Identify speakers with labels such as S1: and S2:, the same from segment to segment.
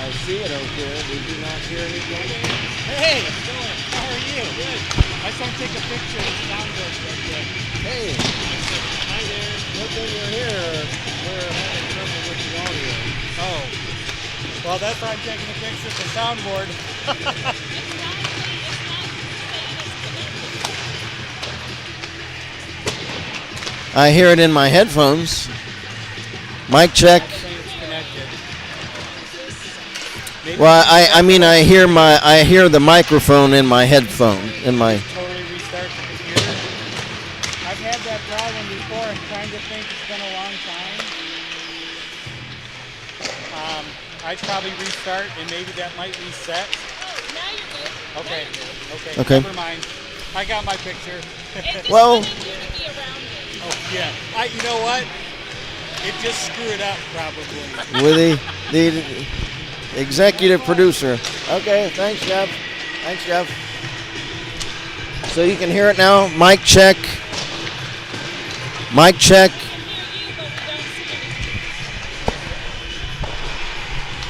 S1: I see it okay. Did you not hear anything?
S2: Hey, how's it going? How are you? Good. I just want to take a picture of the soundboard right there.
S1: Hey.
S2: Hi there.
S1: Good thing you're here. We're having trouble with the audio.
S2: Oh. Well, that's why I'm taking a picture of the soundboard.
S1: I hear it in my headphones. Mic check. Well, I mean I hear the microphone in my headphone
S2: Totally restart the computer. I've had that problem before. I'm trying to think. It's been a long time. I'd probably restart and maybe that might reset.
S3: Now you're good.
S2: Okay. Never mind. I got my picture.
S1: Well.
S2: Oh yeah. You know what? It just screwed up probably.
S1: With the executive producer. Okay, thanks, Jeff. Thanks, Jeff. So you can hear it now. Mic check. Mic check.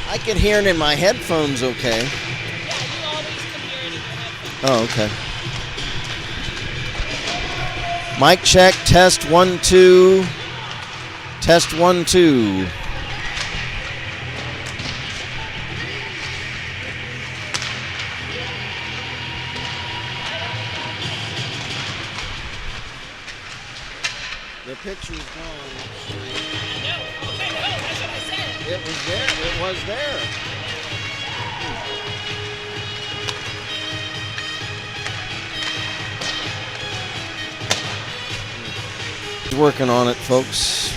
S1: I can hear it in my headphones okay.
S3: Yeah, you always can hear it in your headphones.
S1: Oh, okay. Mic check, test 1 2. Test 1 2. The picture's gone.
S3: No, that's what I said.
S1: It was there. It was there. Working on it, folks.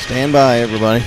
S1: Stand by, everybody.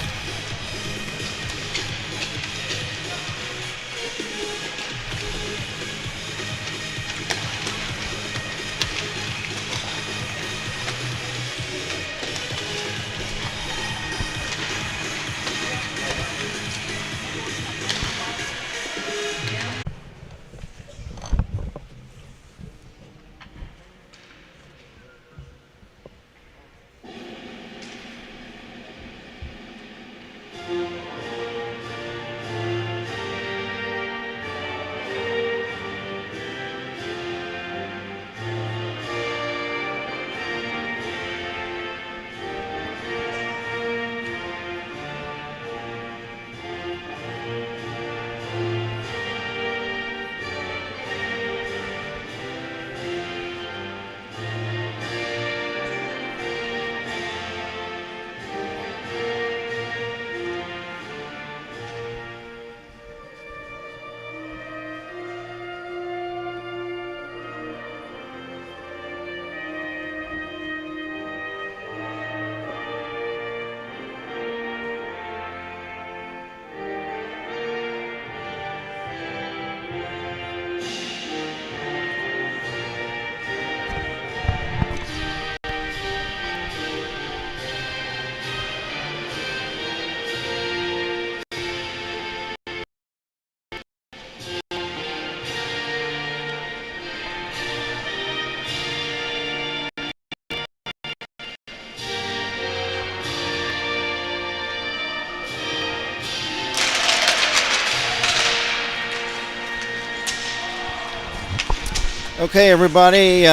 S1: Okay, everybody,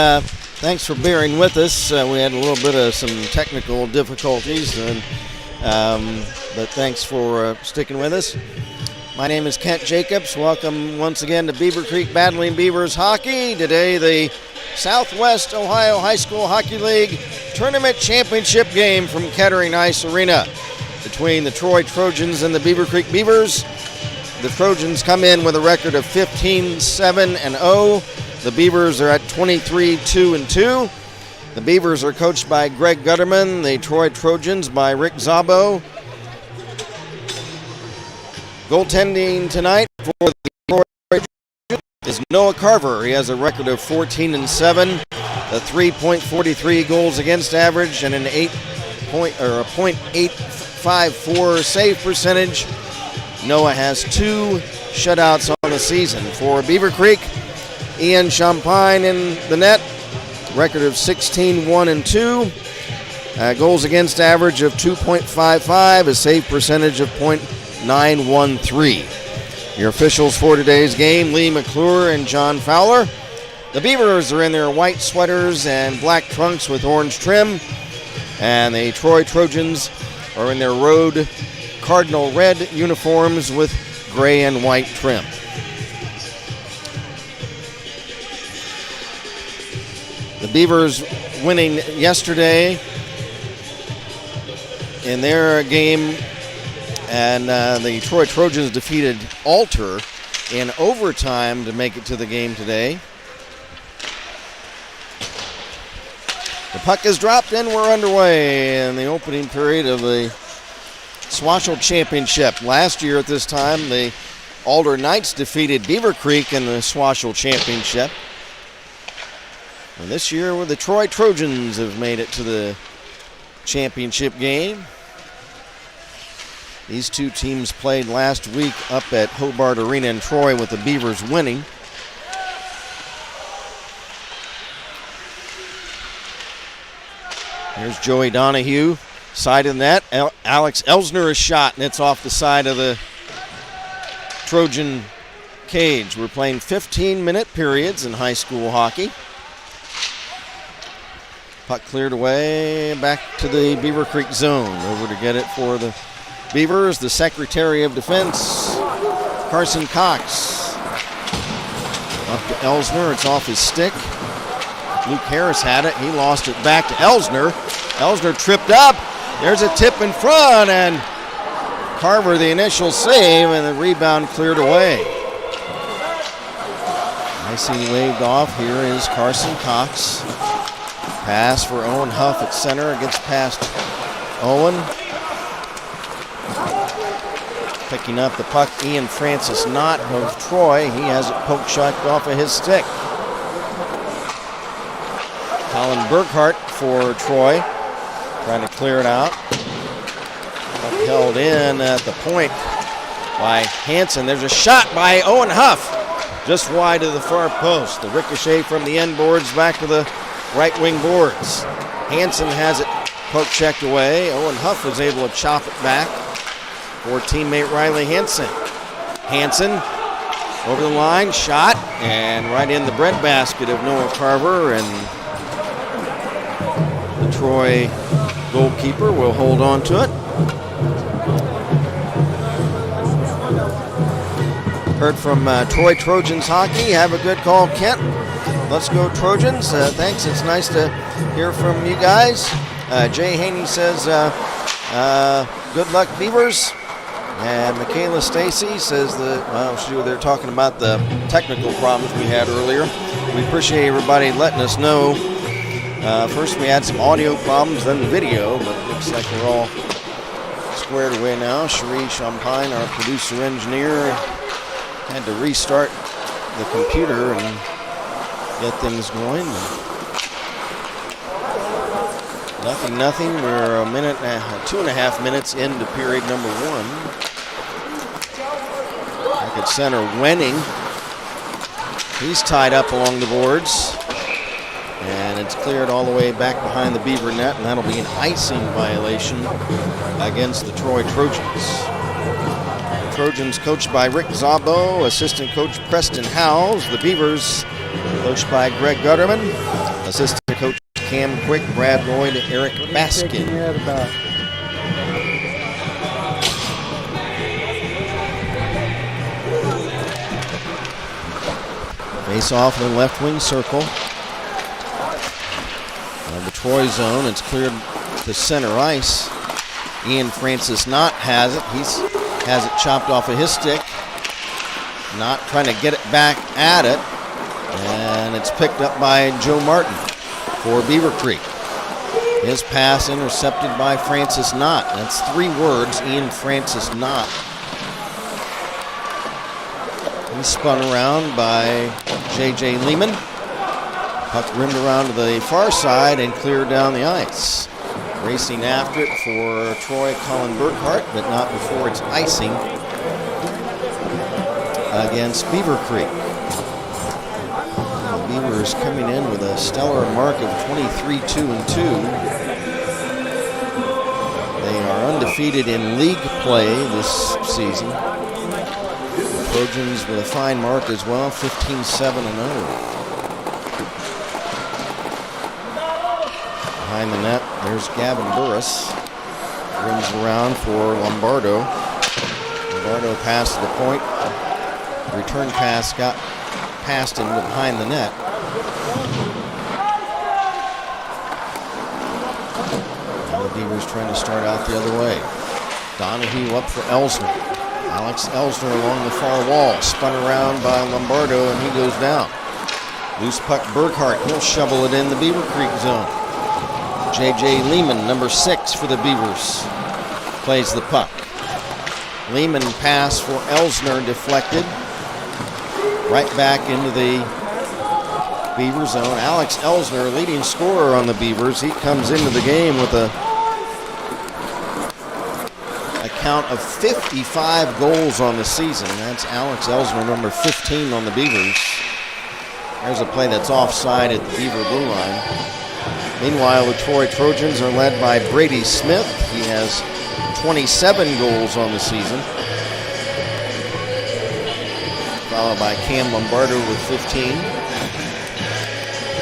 S1: thanks for bearing with us. We had a little bit of some technical difficulties, but thanks for sticking with us. My name is Kent Jacobs. Welcome once again to Beaver Creek Battling Beavers Hockey. Today, the Southwest Ohio High School Hockey League Tournament Championship game from Kettering Ice Arena between the Troy Trojans and the Beaver Creek Beavers. The Trojans come in with a record of 15-7-0. The Beavers are at 23-2-2. The Beavers are coached by Greg Gutterman. The Troy Trojans by Rick Szabo. Goaltending tonight for the Troy Trojans is Noah Carver. He has a record of 14-7, a 3.43 goals against average, and a .854 save percentage. Noah has 2 shutouts on the season. For Beaver Creek, Ian Champagne in the net, record of 16-1-2, goals against average of 2.55, a save percentage of .913. Your officials for today's game, Lee McClure and John Fowler. The Beavers are in their white sweaters and black trunks with orange trim, and the Troy Trojans are in their road cardinal red uniforms with gray and white trim. The Beavers winning yesterday in their game, and the Troy Trojans defeated Alter in overtime to make it to the game today. The puck is dropped and we're underway in the opening period of the SWOHSHL Championship. Last year at this time, the Alder Knights defeated Beaver Creek in the SWOHSHL Championship. And this year, the Troy Trojans have made it to the championship game. These two teams played last week up at Hobart Arena in Troy, with the Beavers winning. Here's Joey Donahue, side of the net. Alex Elsner is shot, and it's off the side of the Trojan cage. We're playing 15-minute periods in high school hockey. Puck cleared away, back to the Beaver Creek zone. Over to get it for the Beavers, the Secretary of Defense, Carson Cox. Up to Elsner, it's off his stick. Luke Harris had it, he lost it back to Elsner. Elsner tripped up, there's a tip in front, and Carver the initial save, and the rebound cleared away. Icing waved off. Here is Carson Cox. Pass for Owen Huff at center. It gets past Owen. Picking up the puck, Ian Francis Knott of Troy. He has it poke shot off of his stick. Colin Burkhart for Troy, trying to clear it out. Puck held in at the point by Hansen. There's a shot by Owen Huff, just wide of the far post. The ricochet from the end boards back to the right wing boards. Hansen has it poke checked away. Owen Huff was able to chop it back for teammate Riley Hansen. Hansen over the line, shot, and right in the breadbasket of Noah Carver, and the Troy goalkeeper will hold on to it. Heard from Troy Trojans hockey. Have a good call, Kent. Let's go Trojans. Thanks. It's nice to hear from you guys. Jay Haney says, good luck, Beavers. And Michaela Stacy says they're talking about the technical problems we had earlier. We appreciate everybody letting us know. First we had some audio problems, then video, but it looks like we're all squared away now. Cherie Champagne, our producer engineer, had to restart the computer and get things going. Nothing. We're 2.5 minutes into period number 1. Back at center, Wenning. He's tied up along the boards. And it's cleared all the way back behind the Beaver net, and that'll be an icing violation against the Troy Trojans. The Trojans coached by Rick Zabo, assistant coach Preston Howes. The Beavers coached by Greg Gutterman, assistant coach Cam Quick, Brad Lloyd, Eric Baskin. Face off in the left wing circle. The Troy zone, it's cleared to center ice. Ian Francis Knott has it. He has it chopped off of his stick. Knott trying to get it back at it. And it's picked up by Joe Martin for Beaver Creek. His pass intercepted by Francis Knott. That's 3 words, Ian Francis Knott. He's spun around by J.J. Lehman. Puck rimmed around to the far side and cleared down the ice. Racing after it for Troy, Colin Burkhart, but not before it's icing against Beaver Creek. The Beavers coming in with a stellar mark of 23-2-2. They are undefeated in league play this season. The Trojans with a fine mark as well, 15-7-0. Behind the net, there's Gavin Burris. Rims around for Lombardo. Lombardo passed to the point. Return pass got passed into behind the net. And the Beavers trying to start out the other way. Donahue up for Elsner. Alex Elsner along the far wall. Spun around by Lombardo and he goes down. Loose puck Burkhart. He'll shovel it in the Beaver Creek zone. J.J. Lehman, number 6 for the Beavers, plays the puck. Lehman pass for Elsner deflected. Right back into the Beaver zone. Alex Elsner, leading scorer on the Beavers. He comes into the game with a count of 55 goals on the season. That's Alex Elsner, number 15 on the Beavers. There's a play that's offside at the Beaver blue line. Meanwhile, the Troy Trojans are led by Brady Smith. He has 27 goals on the season. Followed by Cam Lombardo with 15.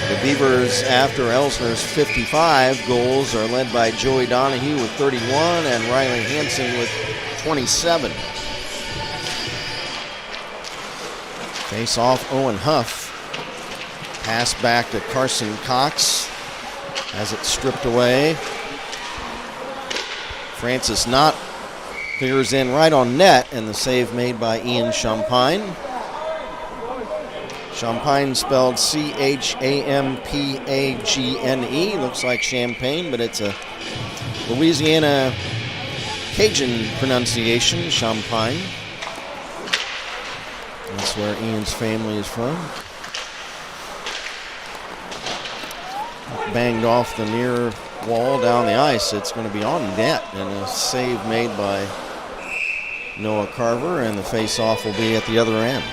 S1: The Beavers, after Elsner's 55 goals, are led by Joey Donahue with 31 and Riley Hansen with 27. Face off Owen Huff. Pass back to Carson Cox. As it's stripped away. Francis Knott clears in right on net, and the save made by Ian Champagne. Champagne spelled C-H-A-M-P-A-G-N-E. Looks like champagne, but it's a Louisiana Cajun pronunciation, Champagne. That's where Ian's family is from. Banged off the near wall down the ice. It's going to be on net, and a save made by Noah Carver, and the face-off will be at the other end.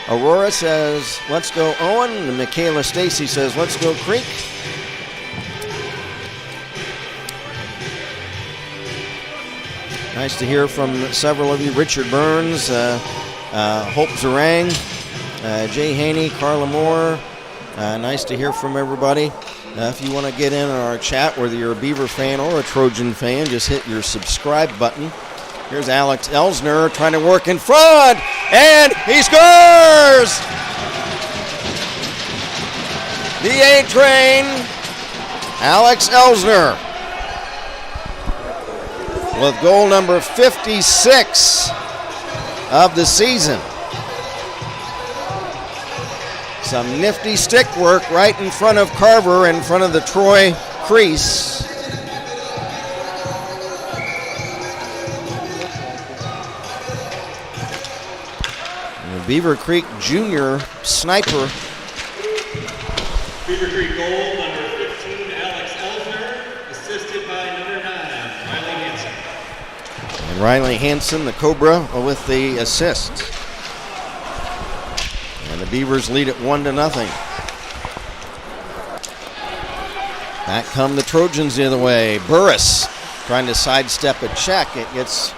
S1: Aurora says, let's go Owen, and Michaela Stacy says, let's go Creek. Nice to hear from several of you. Richard Burns, Hope Zarang, Jay Haney, Carla Moore. Nice to hear from everybody. If you want to get in on our chat, whether you're a Beaver fan or a Trojan fan, just hit your subscribe button. Here's Alex Elsner trying to work in front, and he scores! The A train, Alex Elsner, with goal number 56 of the season. Some nifty stick work right in front of Carver, in front of the Troy crease. And the Beaver Creek junior sniper.
S4: Beaver Creek goal number 15, Alex Elsner, assisted by number 9, Riley Hansen.
S1: And Riley Hansen, the Cobra, with the assist. And the Beavers lead it 1-0. Back come the Trojans the other way. Burris trying to sidestep a check. It gets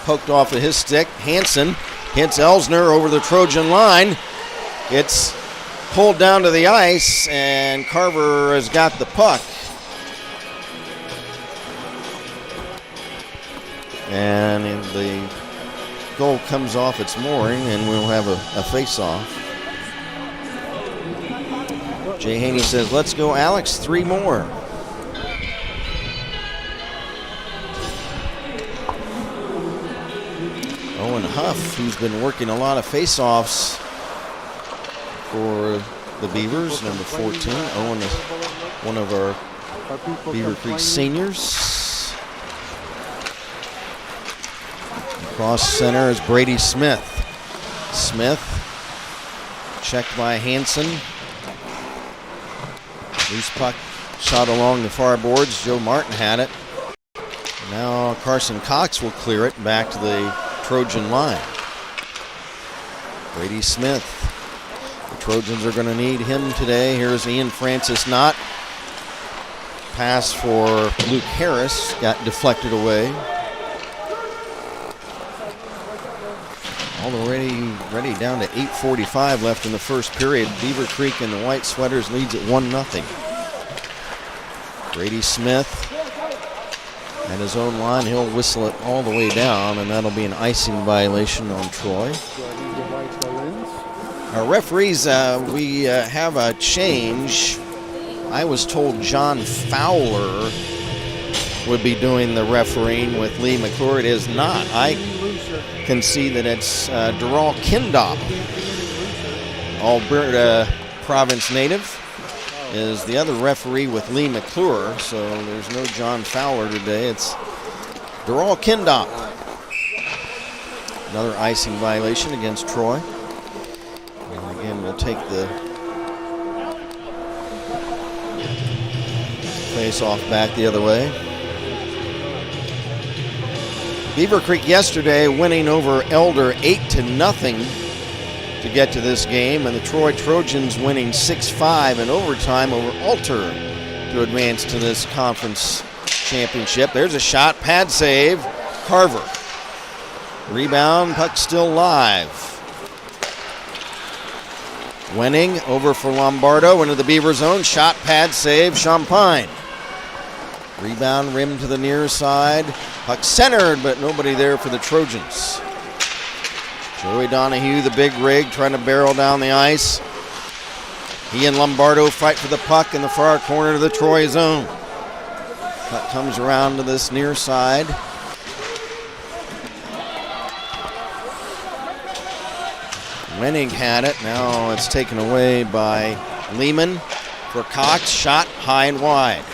S1: poked off of his stick. Hansen hits Elsner over the Trojan line. It's pulled down to the ice, and Carver has got the puck. And the goal comes off its mooring, and we'll have a face-off. Jay Haney says, let's go, Alex, 3 more. Owen Huff, who's been working a lot of face-offs for the Beavers, number 14. Owen is one of our Beaver Creek seniors. Across center is Brady Smith. Smith checked by Hansen. Loose puck shot along the far boards. Joe Martin had it. Now Carson Cox will clear it back to the Trojan line. Brady Smith. The Trojans are going to need him today. Here's Ian Francis Knott. Pass for Luke Harris got deflected away. Already down to 8:45 left in the first period. Beaver Creek and the White Sweaters leads at 1-0. Brady Smith at his own line. He'll whistle it all the way down, and that'll be an icing violation on Troy. Our referees, we have a change. I was told John Fowler would be doing the refereeing with Lee McClure. It is not. I can see that it's Darrell Kindop, Alberta province native, is the other referee with Lee McClure. So there's no John Fowler today. It's Darrell Kindop. Another icing violation against Troy. And again, we'll take the face-off back the other way. Beaver Creek yesterday winning over Elder 8-0 to get to this game, and the Troy Trojans winning 6-5 in overtime over Alter to advance to this conference championship. There's a shot, pad save, Carver. Rebound, puck still live. Wenning over for Lombardo into the Beaver zone, shot, pad save, Champagne. Rebound, rim to the near side. Puck centered, but nobody there for the Trojans. Joey Donahue, the big rig, trying to barrel down the ice. He and Lombardo fight for the puck in the far corner of the Troy zone. Puck comes around to this near side. Wenning had it. Now it's taken away by Lehman for Cox. Shot high and wide.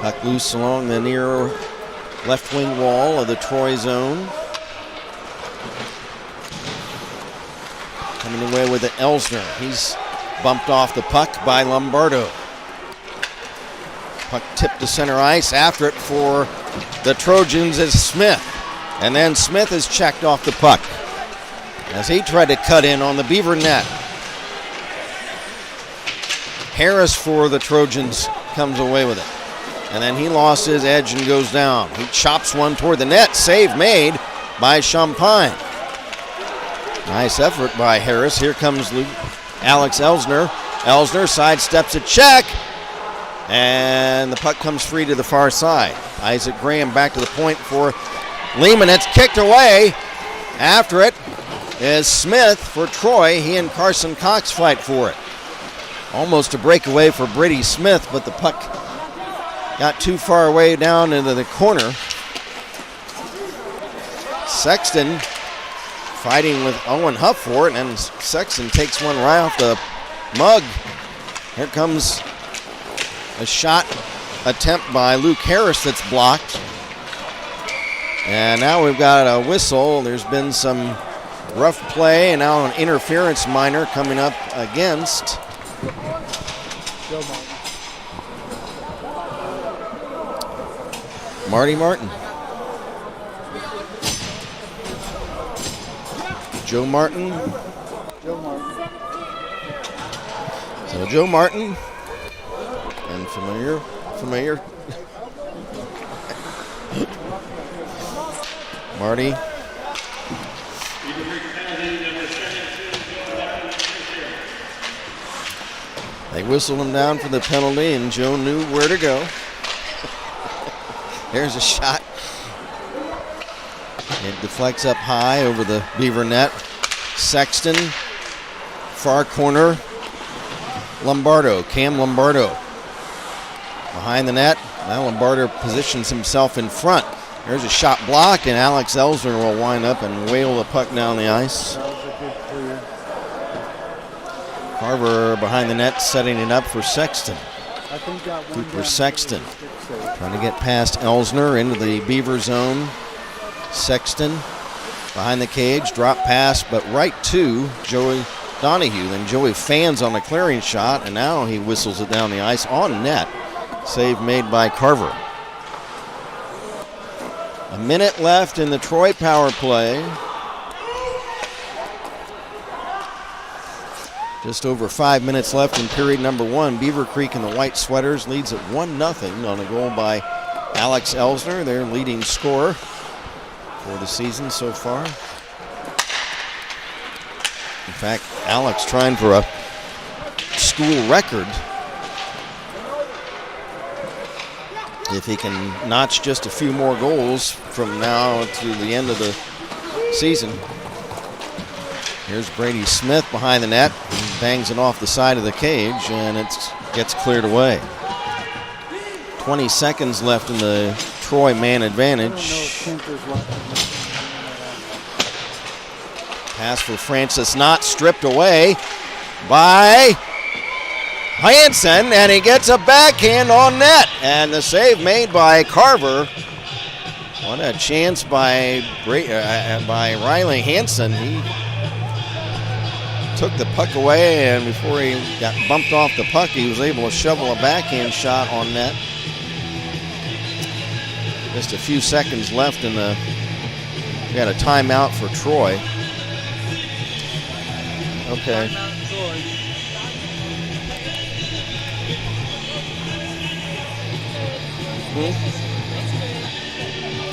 S1: Puck loose along the near left wing wall of the Troy zone. Coming away with it, Elsner. He's bumped off the puck by Lombardo. Puck tipped to center ice. After it for the Trojans is Smith. And then Smith is checked off the puck as he tried to cut in on the Beaver net. Harris for the Trojans comes away with it. And then he lost his edge and goes down. He chops one toward the net. Save made by Champagne. Nice effort by Harris. Here comes Alex Elsner. Elsner sidesteps a check. And the puck comes free to the far side. Isaac Graham back to the point for Lehman. It's kicked away. After it is Smith for Troy. He and Carson Cox fight for it. Almost a breakaway for Brady Smith, but the puck got too far away down into the corner. Sexton fighting with Owen Huff for it, and Sexton takes one right off the mug. Here comes a shot attempt by Luke Harris that's blocked. And now we've got a whistle. There's been some rough play, and now an interference minor coming up against Marty Martin. Joe Martin. So Joe Martin, and familiar. Marty. They whistled him down for the penalty, and Joe knew where to go. There's a shot. It deflects up high over the Beaver net. Sexton, far corner. Lombardo, Cam Lombardo. Behind the net. Now Lombardo positions himself in front. There's a shot block, and Alex Elsner will wind up and whale the puck down the ice. Carver behind the net, setting it up for Sexton.
S2: I think got one
S1: Cooper
S2: down.
S1: Sexton trying to get past Elsner into the Beaver zone. Sexton behind the cage, drop pass, but right to Joey Donahue. Then Joey fans on a clearing shot, and now he whistles it down the ice on net. Save made by Carver. A minute left in the Troy power play. Just over 5 minutes left in period number one. Beaver Creek and the White Sweaters leads at 1-0 on a goal by Alex Elsner, their leading scorer for the season so far. In fact, Alex trying for a school record. If he can notch just a few more goals from now to the end of the season. Here's Brady Smith behind the net. He bangs it off the side of the cage, and it gets cleared away. 20 seconds left in the Troy man advantage. Pass for Francis, not stripped away by Hansen, and he gets a backhand on net, and the save made by Carver. What a chance by Riley Hansen. He took the puck away, and before he got bumped off the puck, he was able to shovel a backhand shot on net. Just a few seconds left in the, we got a timeout for Troy. Okay.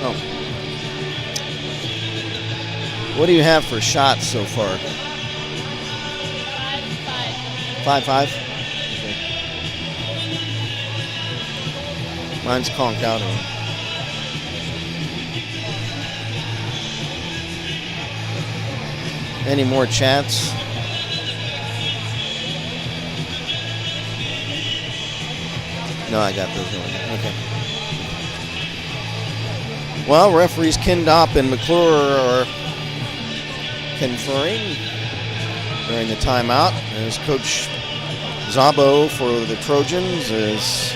S1: Oh. What do you have for shots so far? 5-5. Okay. Mine's conked out. Any more chats? No, I got those on. Okay. Well, referees Kindop and McClure are conferring during the timeout, as Coach Zabo for the Trojans is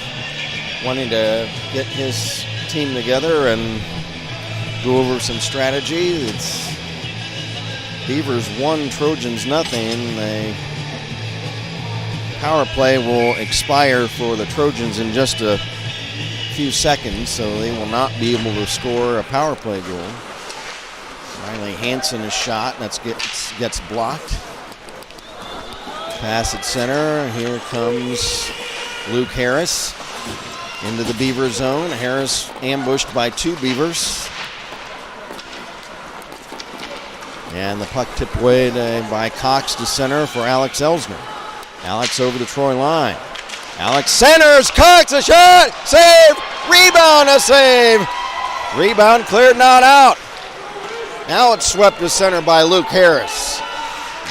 S1: wanting to get his team together and go over some strategy. It's Beavers 1, Trojans nothing. The power play will expire for the Trojans in just a few seconds, so they will not be able to score a power play goal. Riley Hansen is shot, and that gets blocked. Pass at center. Here comes Luke Harris into the Beaver zone. Harris ambushed by two Beavers. And the puck tipped away by Cox to center for Alex Elsner. Alex over the Troy line. Alex centers. Cox a shot. Save. Rebound, a save. Rebound cleared, not out. Now it's swept to center by Luke Harris.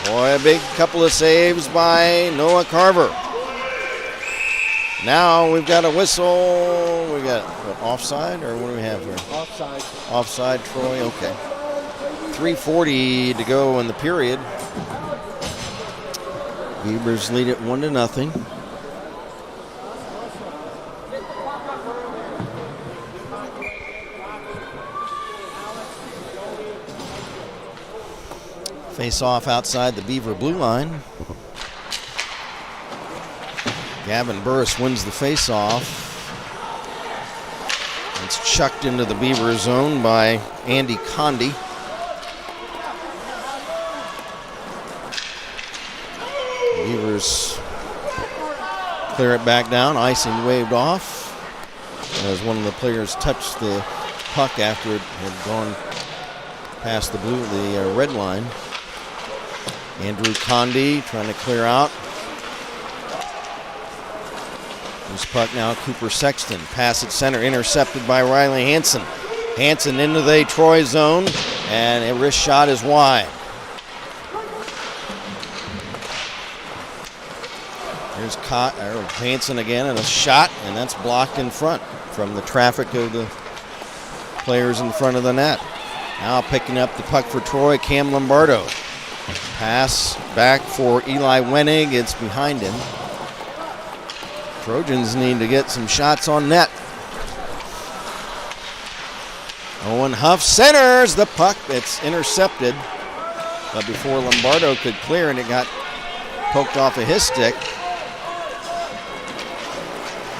S1: Boy, a big couple of saves by Noah Carver. Now we've got a whistle. We got what, offside, or what do we have here?
S2: Offside.
S1: Offside, Troy. Okay. 3:40 to go in the period. Beavers lead it 1-0. Face off outside the Beaver blue line. Gavin Burris wins the face off. It's chucked into the Beaver zone by Andy Condi. Beavers clear it back down. Icing waved off as one of the players touched the puck after it had gone past the red line. Andrew Condi trying to clear out. This puck now, Cooper Sexton. Pass at center, intercepted by Riley Hansen. Hansen into the Troy zone, and a wrist shot is wide. Here's Hansen again, and a shot, and that's blocked in front from the traffic of the players in front of the net. Now picking up the puck for Troy, Cam Lombardo. Pass back for Eli Wenig. It's behind him. Trojans need to get some shots on net. Owen Huff centers the puck. It's intercepted. But before Lombardo could clear it, it got poked off of his stick.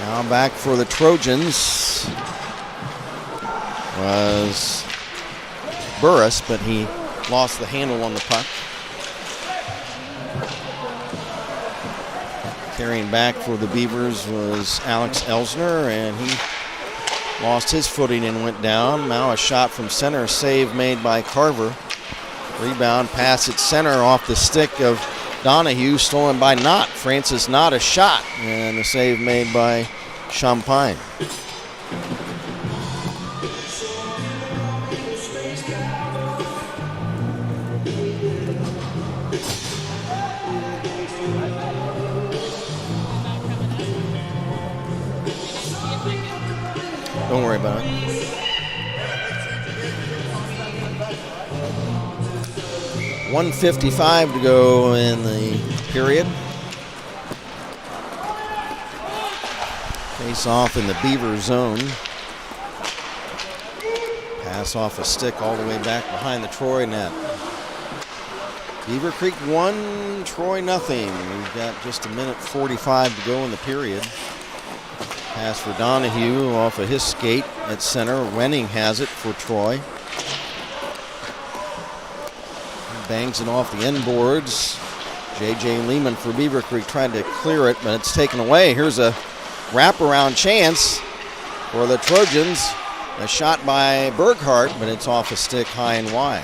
S1: Now back for the Trojans was Burris, but he lost the handle on the puck. Carrying back for the Beavers was Alex Elsner, and he lost his footing and went down. Now a shot from center, save made by Carver. Rebound, pass at center off the stick of Donahue, stolen by Knott. Francis Knott, a shot, and the save made by Champagne. Don't worry about it. .155 to go in the period. Face off in the Beaver zone. Pass off a stick all the way back behind the Troy net. Beaver Creek 1, Troy nothing. We've got just a minute 45 to go in the period. Pass for Donahue off of his skate at center. Wenning has it for Troy. Bangs it off the end boards. J.J. Lehman for Beaver Creek tried to clear it, but it's taken away. Here's a wraparound chance for the Trojans. A shot by Berghardt, but it's off a stick high and wide.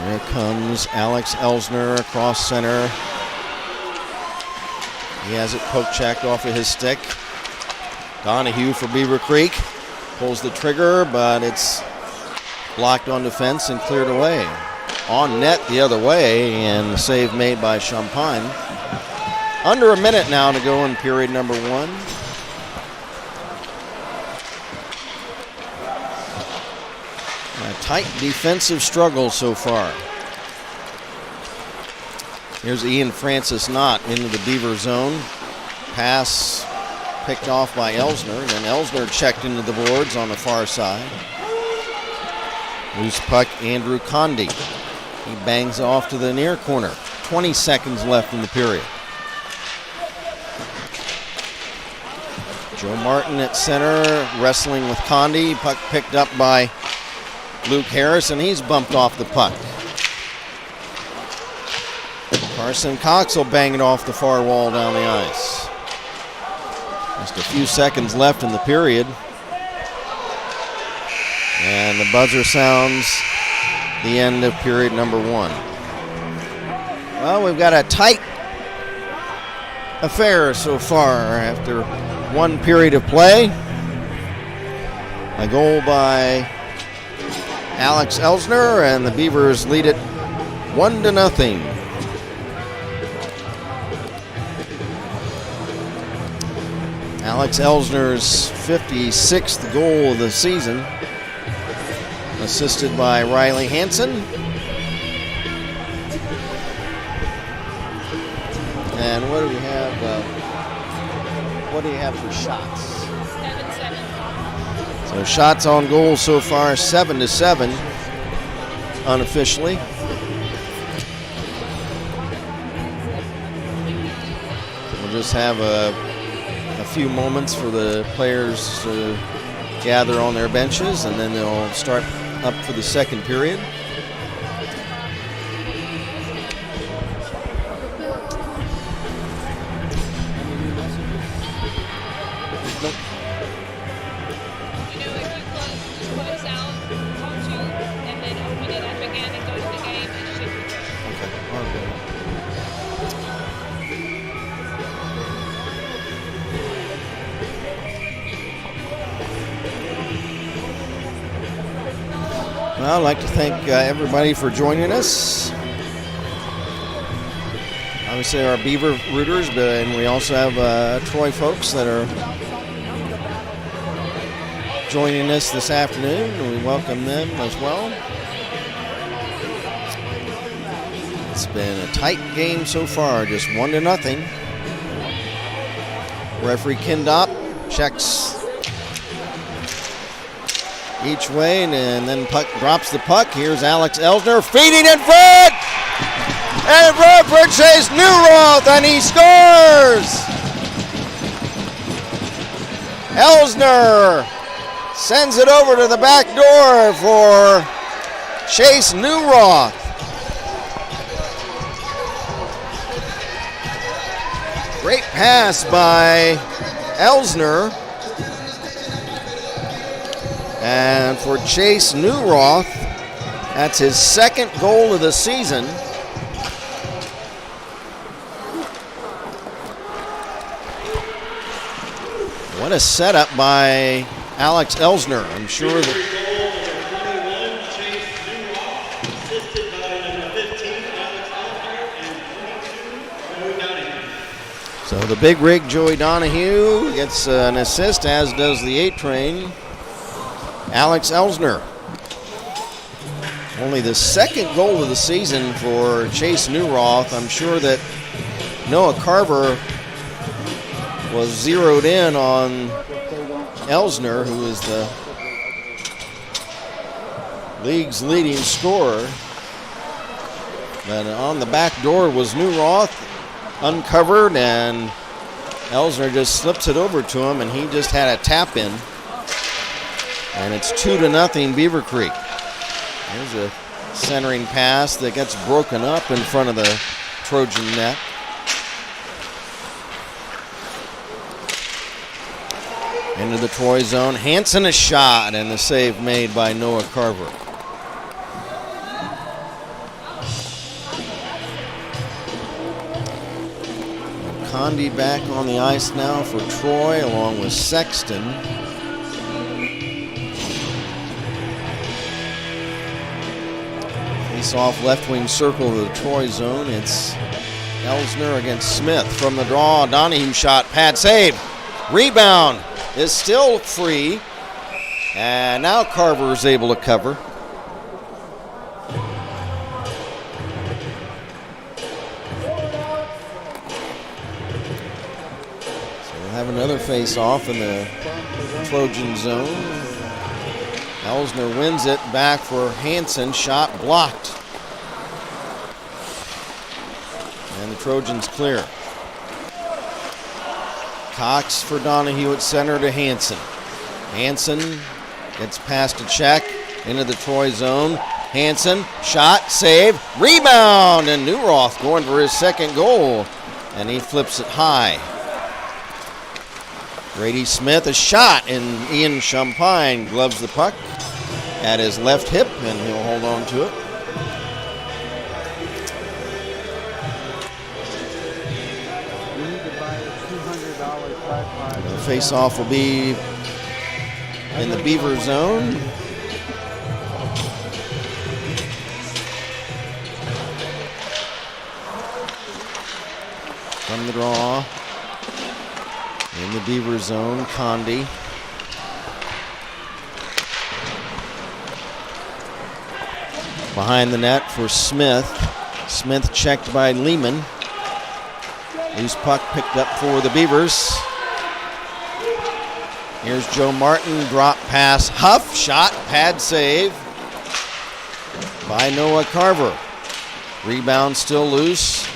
S1: Here comes Alex Elsner across center. He has it poke checked off of his stick. Donahue for Beaver Creek. Pulls the trigger, but it's blocked on defense and cleared away. On net the other way, and the save made by Champagne. Under a minute now to go in period number 1. A tight defensive struggle so far. Here's Ian Francis Knott into the Beaver zone. Pass picked off by Elsner. Then Elsner checked into the boards on the far side. Loose puck, Andrew Condi. He bangs off to the near corner. 20 seconds left in the period. Joe Martin at center, wrestling with Condi. Puck picked up by Luke Harris, and he's bumped off the puck. Carson Cox will bang it off the far wall down the ice. Just a few seconds left in the period. And the buzzer sounds the end of period number 1. Well, we've got a tight affair so far after one period of play. A goal by Alex Elsner, and the Beavers lead it 1-0. Alex Elsner's 56th goal of the season, assisted by Riley Hansen. And what do we have? What do you have for shots?
S3: 7-7.
S1: So shots on goal so far, 7-7, unofficially. We'll just have a few moments for the players to gather on their benches, and then they'll start up for the second period.
S3: Close out, won't you, and then open it up again and go to the game, it should be good. Well, I'd like to thank everybody for joining us. Obviously our Beaver rooters, and we also have Troy folks that are joining us this afternoon, and we welcome them as well.
S1: It's been a tight game so far, just 1-0. Referee Kindop checks each way, and then puck drops the puck. Here's Alex Elsner feeding in front! And in front for Chase Newroth, and he scores! Elsner sends it over to the back door for Chase Newroth. Great pass by Elsner. And for Chase Newroth, that's his second goal of the season. What a setup by Alex Elsner. I'm sure that so the big rig Joey Donahue gets an assist, as does the 8 train Alex Elsner. Only the second goal of the season for Chase Newroth. I'm sure that Noah Carver was zeroed in on Elsner, who is the league's leading scorer. But on the back door was Newroth, uncovered, and Elsner just slips it over to him, and he just had a tap in. And it's 2-0 Beaver Creek. There's a centering pass that gets broken up in front of the Trojan net. Into the Troy zone. Hansen a shot, and the save made by Noah Carver. Condi back on the ice now for Troy, along with Sexton. Face off left wing circle of the Troy zone. It's Elsner against Smith from the draw. Donahue shot, pad save. Rebound is still free. And now Carver is able to cover. Have another face-off in the Trojan zone. Elsner wins it back for Hansen. Shot blocked. And the Trojans clear. Cox for Donahue at center to Hansen. Hansen gets past a check into the Troy zone. Hansen, shot, save, rebound, and Newroth going for his second goal. And he flips it high. Grady Smith, a shot, and Ian Champagne gloves the puck at his left hip, and he'll hold on to it. The face-off will be in the Beaver zone. From the draw. In the Beaver zone, Condi. Behind the net for Smith. Smith checked by Lehman. Loose puck picked up for the Beavers. Here's Joe Martin, drop pass, Huff, shot, pad save by Noah Carver. Rebound still loose.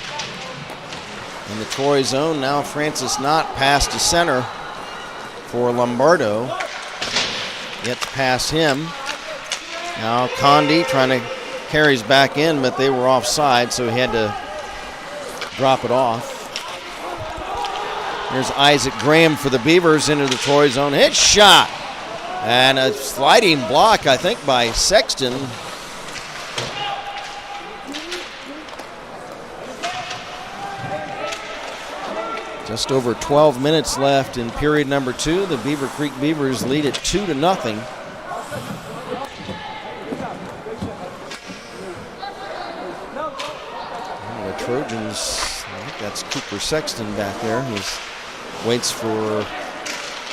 S1: In the Troy zone, now Francis Knott passed to center for Lombardo. Gets past him. Now Condi trying to carries back in, but they were offside, so he had to drop it off. Here's Isaac Graham for the Beavers into the Troy zone. Hit shot. And a sliding block, I think, by Sexton. Just over 12 minutes left in period number 2. The Beaver Creek Beavers lead it 2-0. And the Trojans, I think that's Cooper Sexton back there, who waits for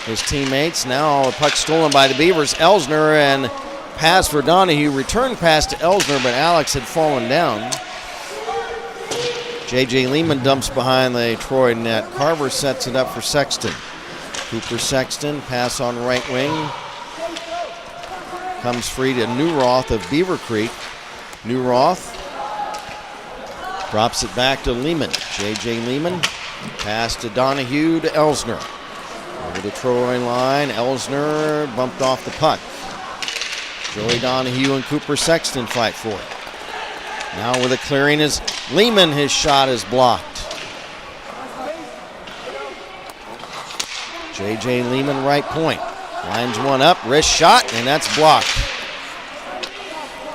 S1: his teammates. Now the puck stolen by the Beavers. Elsner, and pass for Donahue. Return pass to Elsner, but Alex had fallen down. J.J. Lehman dumps behind the Troy net. Carver sets it up for Sexton. Cooper Sexton, pass on right wing. Comes free to Newroth of Beaver Creek. Newroth drops it back to Lehman. J.J. Lehman, pass to Donahue to Elsner. Over the Troy line, Elsner bumped off the puck. Joey Donahue and Cooper Sexton fight for it. Now with a clearing is Lehman, his shot is blocked. J.J. Lehman right point. Lines one up, wrist shot, and that's blocked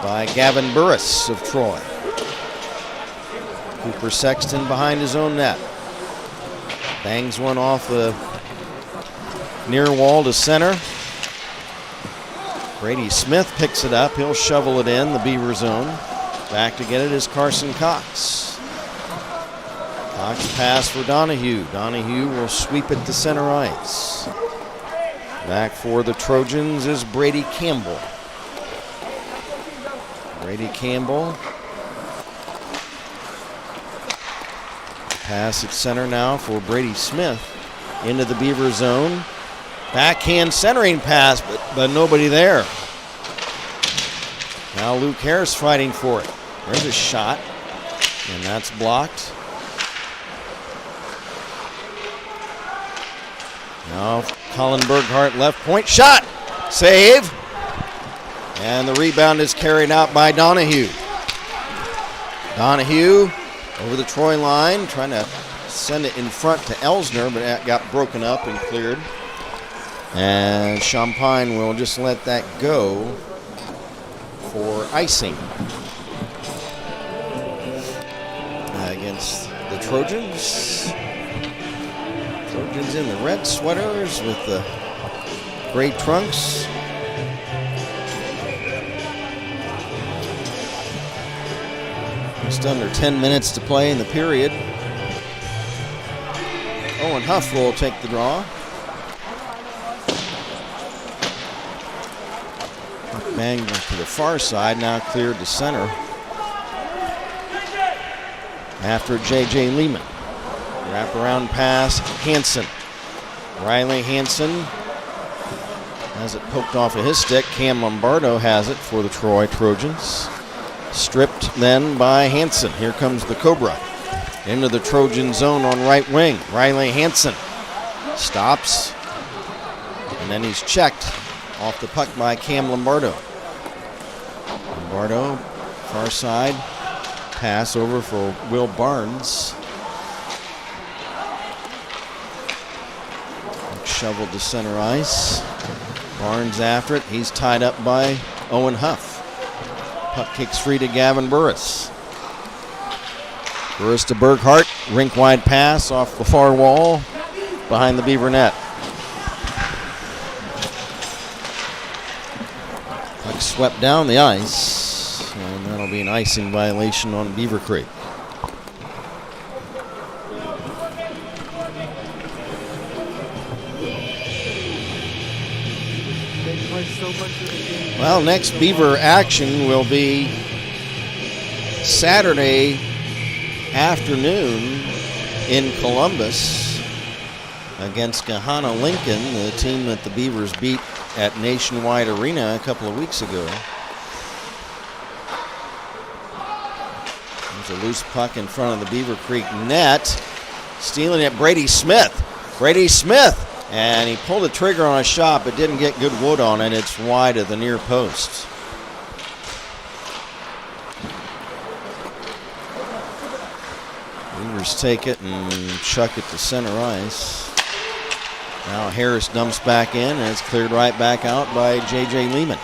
S1: by Gavin Burris of Troy. Cooper Sexton behind his own net. Bangs one off the near wall to center. Brady Smith picks it up. He'll shovel it in the Beaver zone. Back to get it is Carson Cox. Cox pass for Donahue. Donahue will sweep it to center ice. Back for the Trojans is Brady Campbell. Brady Campbell. Pass at center now for Brady Smith. Into the Beaver zone. Backhand centering pass, but nobody there. Now Luke Harris fighting for it. There's a shot, and that's blocked. Now Colin Burghart left point shot. Save. And the rebound is carried out by Donahue. Donahue over the Troy line, trying to send it in front to Elsner, but that got broken up and cleared. And Champagne will just let that go for icing against the Trojans. Trojans in the red sweaters with the gray trunks. Just under 10 minutes to play in the period. Owen Huff will take the draw. Banged to the far side, now cleared to center. After J.J. Lehman. Wraparound pass, Hansen. Riley Hansen has it poked off of his stick. Cam Lombardo has it for the Troy Trojans. Stripped then by Hansen. Here comes the Cobra. Into the Trojan zone on right wing. Riley Hansen stops. And then he's checked off the puck by Cam Lombardo. Lombardo, far side. Pass over for Will Barnes. Shoveled to center ice. Barnes after it. He's tied up by Owen Huff. Puck kicks free to Gavin Burris. Burris to Burghart. Rink wide pass off the far wall behind the Beaver net. Puck swept down the ice, and that'll be an icing violation on Beaver Creek. Well, next Beaver action will be Saturday afternoon in Columbus against Gahanna Lincoln, the team that the Beavers beat at Nationwide Arena a couple of weeks ago. There's a loose puck in front of the Beaver Creek net. Stealing it, Brady Smith. Brady Smith! And he pulled the trigger on a shot but didn't get good wood on it. It's wide of the near post. Beavers take it and chuck it to center ice. Now Harris dumps back in and it's cleared right back out by J.J. Lehman.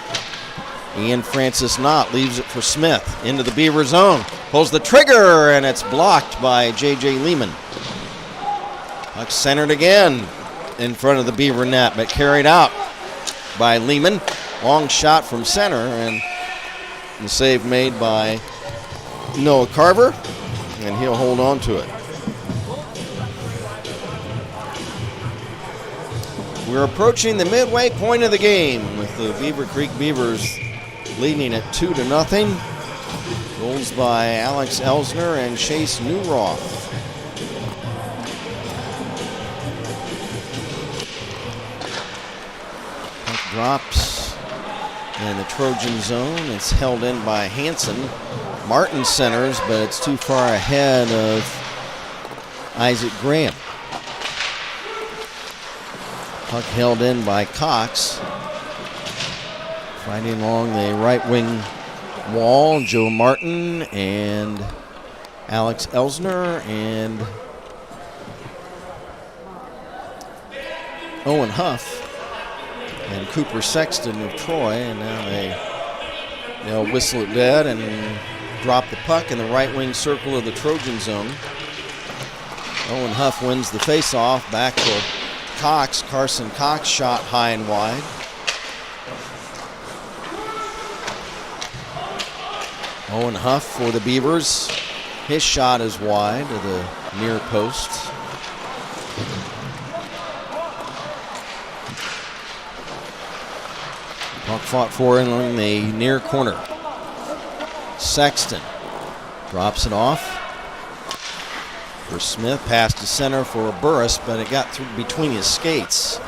S1: Ian Francis Knott leaves it for Smith. Into the Beaver zone. Pulls the trigger and it's blocked by J.J. Lehman. Puck centered again in front of the Beaver net, but carried out by Lehman. Long shot from center, and the save made by Noah Carver, and he'll hold on to it. We're approaching the midway point of the game with the Beaver Creek Beavers leading at 2-0. Goals by Alex Elsner and Chase Newroth. Puck drops in the Trojan zone. It's held in by Hansen. Martin centers, but it's too far ahead of Isaac Graham. Puck held in by Cox. Fighting along the right wing wall, Joe Martin and Alex Elsner and Owen Huff and Cooper Sexton of Troy, and now they'll whistle it dead and drop the puck in the right wing circle of the Trojan zone. Owen Huff wins the faceoff. Back for Cox. Carson Cox shot high and wide. Owen Huff for the Beavers. His shot is wide to the near post. Puck fought for in the near corner. Sexton drops it off for Smith. Pass to center for Burris, but it got through between his skates.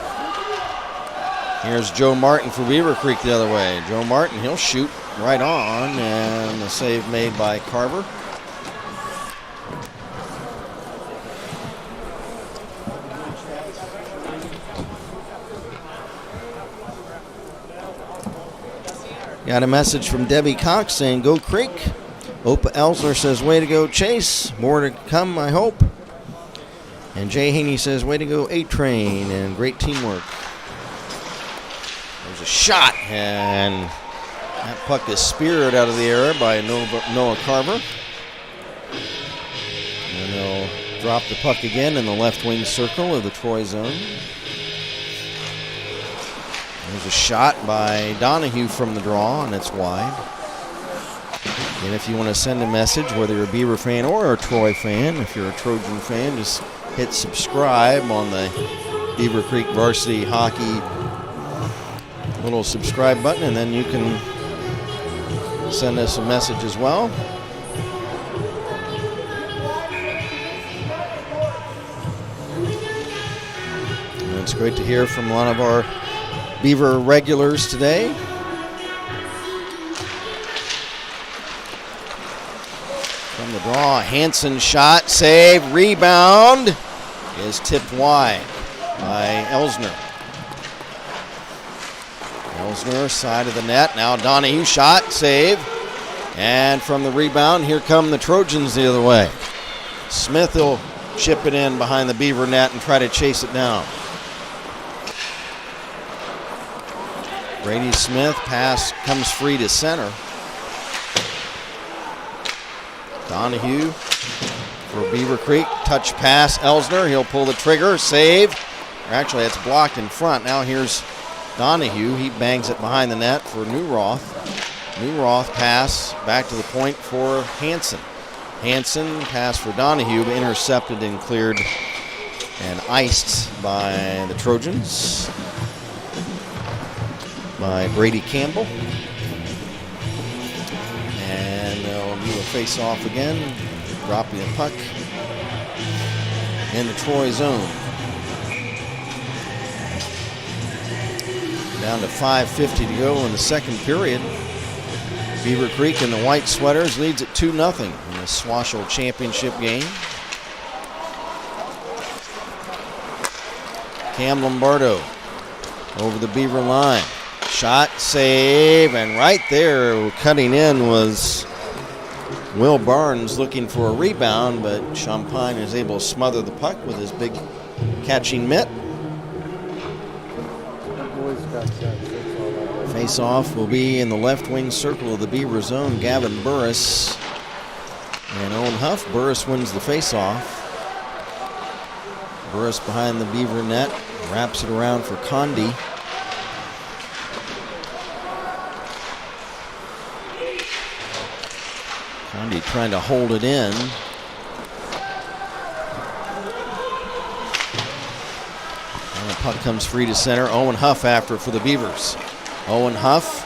S1: Here's Joe Martin for Beaver Creek the other way. Joe Martin, he'll shoot right on, and the save made by Carver. Got a message from Debbie Cox saying, "Go Creek." Opa Elsner says, "Way to go, Chase. More to come, I hope." And Jay Haney says, "Way to go, A-Train, and great teamwork." There's a shot, and that puck is speared out of the air by Noah Carver. And they'll drop the puck again in the left wing circle of the Troy zone. There's a shot by Donahue from the draw, and it's wide. And if you want to send a message, whether you're a Beaver fan or a Troy fan, if you're a Trojan fan, just hit subscribe on the Beaver Creek Varsity Hockey little subscribe button, and then you can send us a message as well. And it's great to hear from one of our Beaver regulars today. From the draw, Hansen shot, save, rebound is tipped wide by Elsner. Elsner, side of the net. Now Donahue shot, save. And from the rebound, here come the Trojans the other way. Smith will chip it in behind the Beaver net and try to chase it down. Brady Smith, pass comes free to center. Donahue for Beaver Creek, touch pass, Elsner, he'll pull the trigger, save. Actually, it's blocked in front. Now here's Donahue, he bangs it behind the net for Newroth. Newroth pass back to the point for Hansen. Hansen pass for Donahue, intercepted and cleared and iced by the Trojans, by Brady Campbell. And they'll do a face-off again, dropping the puck in the Troy zone. Down to 5:50 to go in the second period. Beaver Creek in the white sweaters leads at 2-0 in the SWOHSHL championship game. Cam Lombardo over the Beaver line. Shot, save, and right there cutting in was Will Barnes looking for a rebound, but Champagne is able to smother the puck with his big catching mitt. Face-off will be in the left wing circle of the Beaver zone. Gavin Burris and Owen Huff. Burris wins the face-off. Burris behind the Beaver net, wraps it around for Condi. Condi trying to hold it in. And the puck comes free to center. Owen Huff after for the Beavers. Owen Huff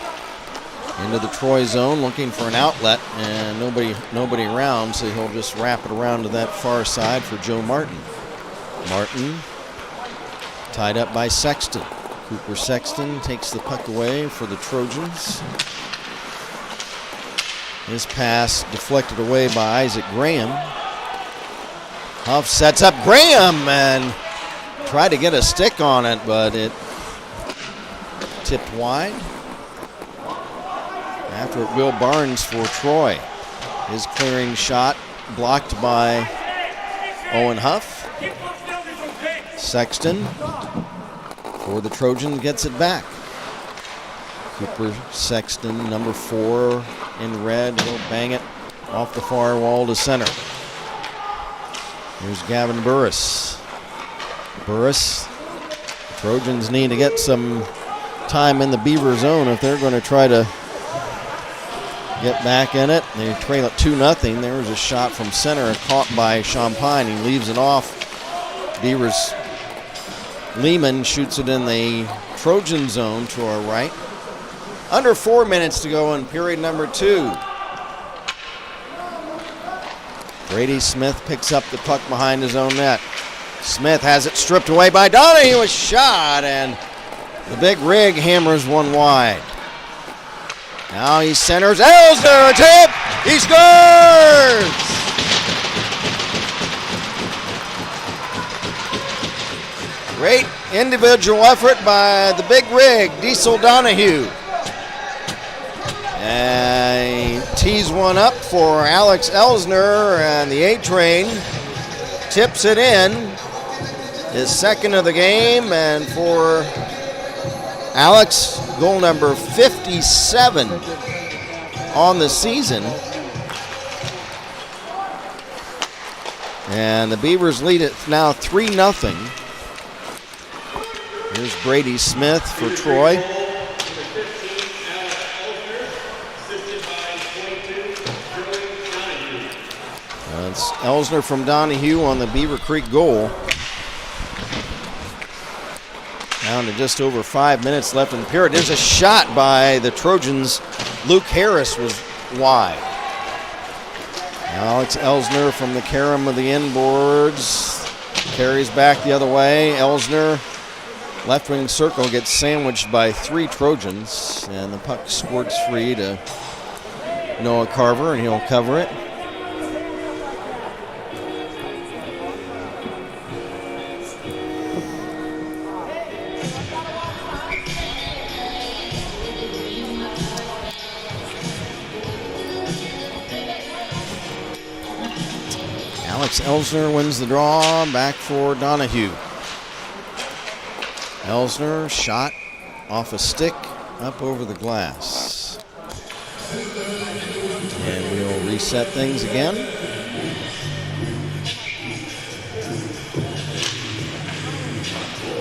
S1: Into the Troy zone, looking for an outlet, and nobody around, so he'll just wrap it around to that far side for Joe Martin. Martin tied up by Sexton. Cooper Sexton takes the puck away for the Trojans. His pass deflected away by Isaac Graham. Huff sets up Graham and tried to get a stick on it, but it tipped wide. After it, Will Barnes for Troy. His clearing shot blocked by Owen Huff. Sexton for the Trojans gets it back. Cooper Sexton, number 4 in red. He'll bang it off the far wall to center. Here's Gavin Burris. Burris, the Trojans need to get some time in the Beaver zone if they're going to try to get back in it. They trail it 2-0. There was a shot from center caught by Champagne. He leaves it off. Beavers Lehman shoots it in the Trojan zone to our right. Under 4 minutes to go in period number 2. Brady Smith picks up the puck behind his own net. Smith has it stripped away by Donahue. A shot, and the big rig hammers one wide. Now he centers. Elsner, a tip. He scores! Great individual effort by the big rig, Diesel Donahue. And he tees one up for Alex Elsner, and the A-Train tips it in. His second of the game, and for Alex, goal number 57 on the season. And the Beavers lead it now 3-0. Here's Brady Smith for Troy. It's Elsner from Donahue on the Beaver Creek goal. Down to just over 5 minutes left in the period. There's a shot by the Trojans. Luke Harris was wide. Alex Elsner from the carom of the inboards. Carries back the other way. Elsner, left wing circle, gets sandwiched by 3 Trojans. And the puck squirts free to Noah Carver, and he'll cover it. Alex Elsner wins the draw, back for Donahue. Elsner, shot off a stick, up over the glass. And we'll reset things again.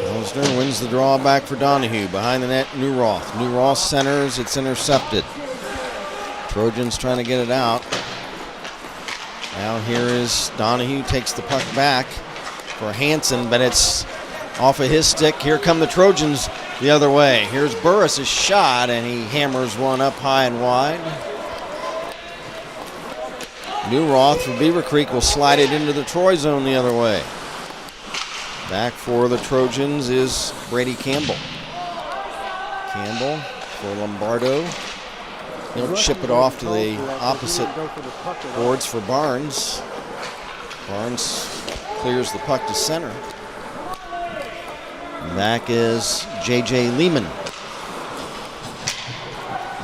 S1: Elsner wins the draw, back for Donahue. Behind the net, Newroth. Newroth centers, it's intercepted. Trojans trying to get it out. Now here is Donahue, takes the puck back for Hansen, but it's off of his stick. Here come the Trojans the other way. Here's Burris' shot, and he hammers one up high and wide. Newroth from Beaver Creek will slide it into the Troy zone the other way. Back for the Trojans is Brady Campbell. Campbell for Lombardo. He'll chip it off to the opposite boards for Barnes. Barnes clears the puck to center. Back is J.J. Lehman.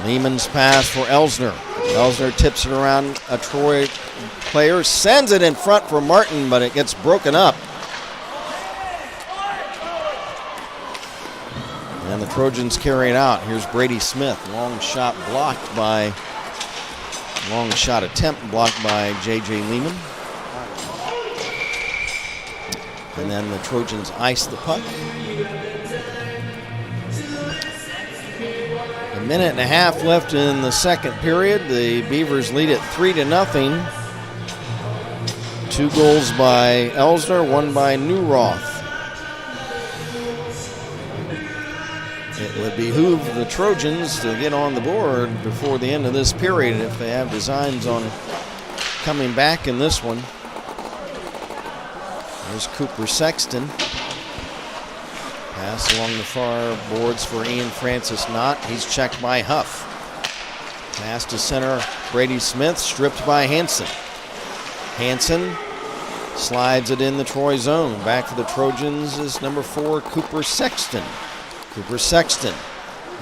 S1: Lehman's pass for Elsner. Elsner tips it around a Troy player, sends it in front for Martin, but it gets broken up. And the Trojans carry it out. Here's Brady Smith. Long shot attempt blocked by J.J. Lehman. And then the Trojans ice the puck. A minute and a half left in the second period. The Beavers lead it 3-0. 2 goals by Elsner, 1 by Newroth. It It would behoove the Trojans to get on the board before the end of this period if they have designs on coming back in this one. There's Cooper Sexton. Pass along the far boards for Ian Francis Knott. He's checked by Huff. Pass to center, Brady Smith, stripped by Hanson. Hanson slides it in the Troy zone. Back for the Trojans is number 4, Cooper Sexton. Cooper Sexton.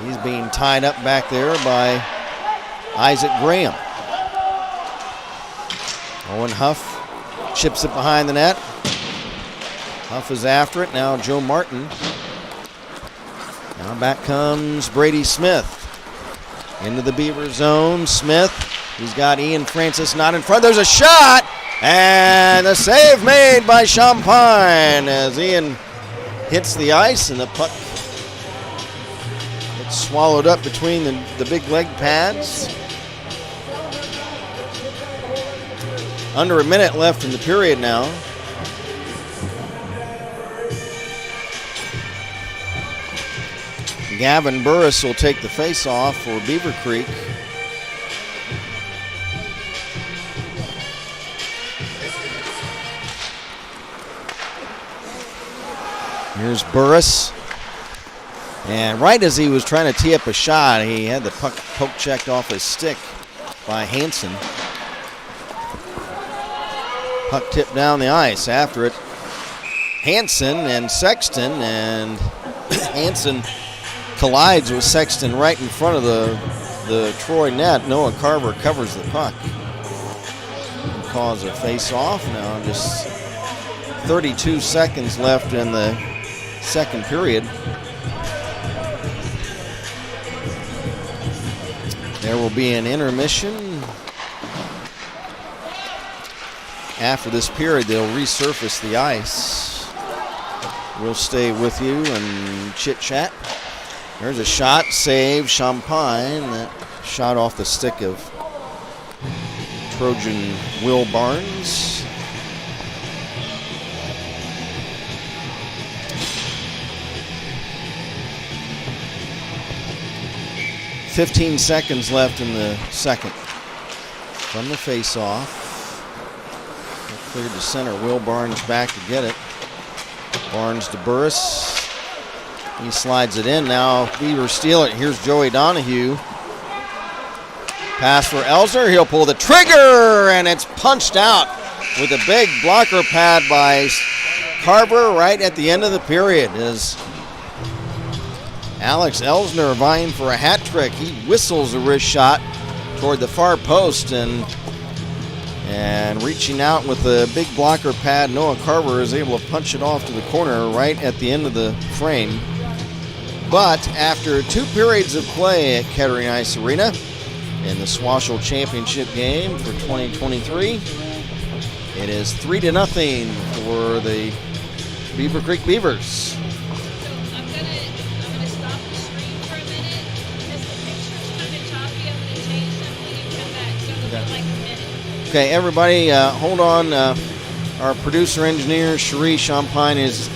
S1: He's being tied up back there by Isaac Graham. Owen Huff chips it behind the net. Huff is after it. Now Joe Martin. Now back comes Brady Smith. Into the Beaver zone. Smith. He's got Ian Francis not in front. There's a shot. And a save made by Champagne as Ian hits the ice and the puck gets swallowed up between the big leg pads. Under a minute left in the period now. Gavin Burris will take the face-off for Beaver Creek. Here's Burris. And right as he was trying to tee up a shot, he had the puck poke checked off his stick by Hanson. Puck tipped down the ice. After it, Hanson and Sexton, and Hanson collides with Sexton right in front of the Troy net. Noah Carver covers the puck. Cause a face-off. Now just 32 seconds left in the second period. There will be an intermission. After this period, they'll resurface the ice. We'll stay with you and chit-chat. There's a shot, save, Champagne. That shot off the stick of Trojan Will Barnes. .15 seconds left in the second. From the face-off. Cleared to center. Will Barnes back to get it. Barnes to Burris. He slides it in. Now Beaver steal it. Here's Joey Donahue. Pass for Elsner. He'll pull the trigger, and it's punched out with a big blocker pad by Carver right at the end of the period. As Alex Elsner vying for a hat trick. He whistles a wrist shot toward the far post, and reaching out with a big blocker pad, Noah Carver is able to punch it off to the corner right at the end of the frame. But after 2 periods of play at Kettering Ice Arena in the SWOHSHL Championship game for 2023, it is 3-0 for the Beaver Creek Beavers.
S3: I'm gonna stop the stream for a minute because the picture's kind of choppy. I'm gonna change them when you come back, so it'll be like a minute.
S1: Okay, everybody, hold on. Our producer engineer, Cherie Champagne, is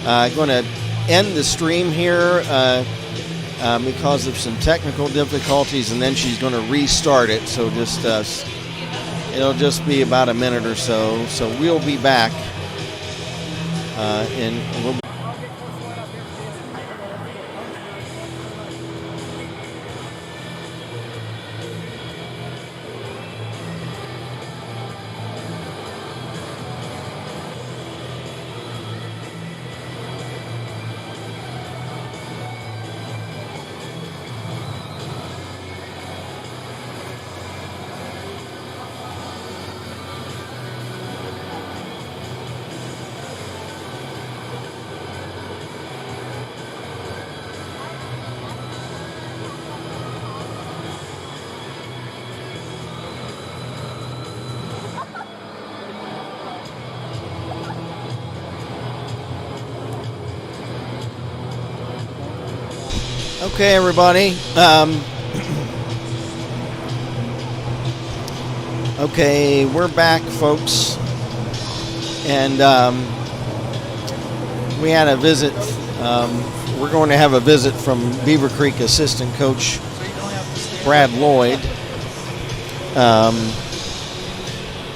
S1: going to end the stream here because of some technical difficulties, and then she's going to restart it. So just it'll just be about a minute or so. So we'll be back, and we'll. Okay, everybody. Okay, we're back, folks. And we had a visit we're going to have a visit from Beaver Creek assistant coach Brad Lloyd.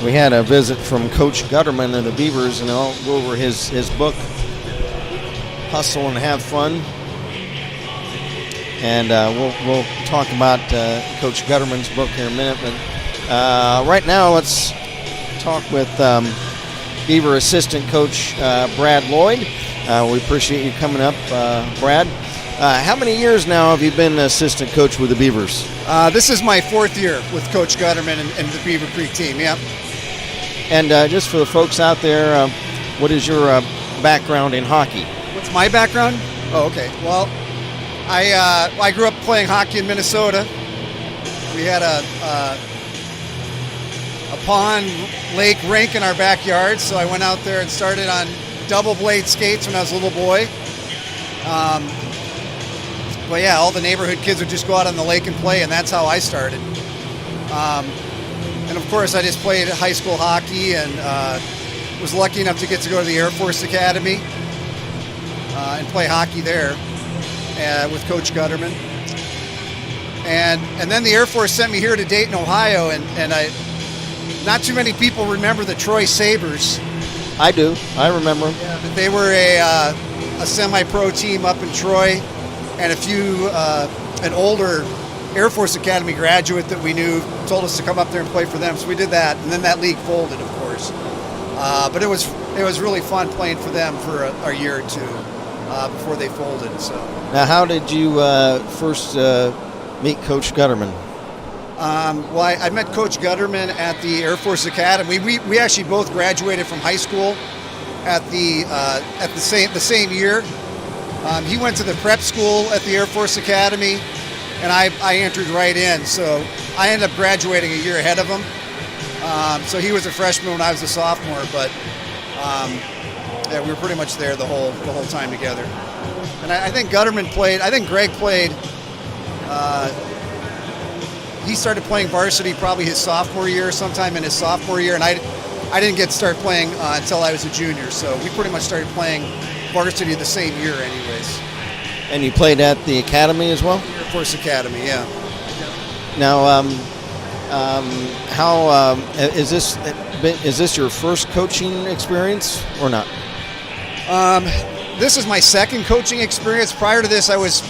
S1: We had a visit from Coach Gutterman of the Beavers, and I'll go over his book, Hustle and Have Fun. And we'll talk about Coach Gutterman's book here in a minute. But right now, let's talk with Beaver assistant coach Brad Lloyd. We appreciate you coming up, Brad. How many years now have you been assistant coach with the Beavers?
S5: This is my 4th year with Coach Gutterman and the Beaver Creek team, yeah.
S1: And just for the folks out there, what is your background in hockey?
S5: What's my background? Oh, okay. Well, I grew up playing hockey in Minnesota. We had a pond, lake, rink in our backyard, so I went out there and started on double blade skates when I was a little boy. But yeah, all the neighborhood kids would just go out on the lake and play, and that's how I started. And of course, I just played high school hockey and was lucky enough to get to go to the Air Force Academy and play hockey there with Coach Gutterman. And then the Air Force sent me here to Dayton, Ohio, and not too many people remember the Troy Sabres.
S1: I do. I remember them.
S5: Yeah, but they were a semi-pro team up in Troy, and an older Air Force Academy graduate that we knew told us to come up there and play for them. So we did that, and then that league folded, of course. But it was really fun playing for them for a year or two before they folded. So
S1: now, how did you first meet Coach Gutterman?
S5: Well, I met Coach Gutterman at the Air Force Academy. We actually both graduated from high school at the same year. He went to the prep school at the Air Force Academy, and I entered right in. So I ended up graduating a year ahead of him. So he was a freshman when I was a sophomore, but yeah, we were pretty much there the whole time together. And I think Gutterman played. I think Greg played. He started playing varsity probably his sophomore year, sometime in his sophomore year, and I didn't get to start playing until I was a junior. So we pretty much started playing varsity the same year, anyways.
S1: And you played at the academy as well?
S5: Air Force Academy, yeah.
S1: Now, how is this your first coaching experience or not?
S5: This is my second coaching experience. Prior to this, I was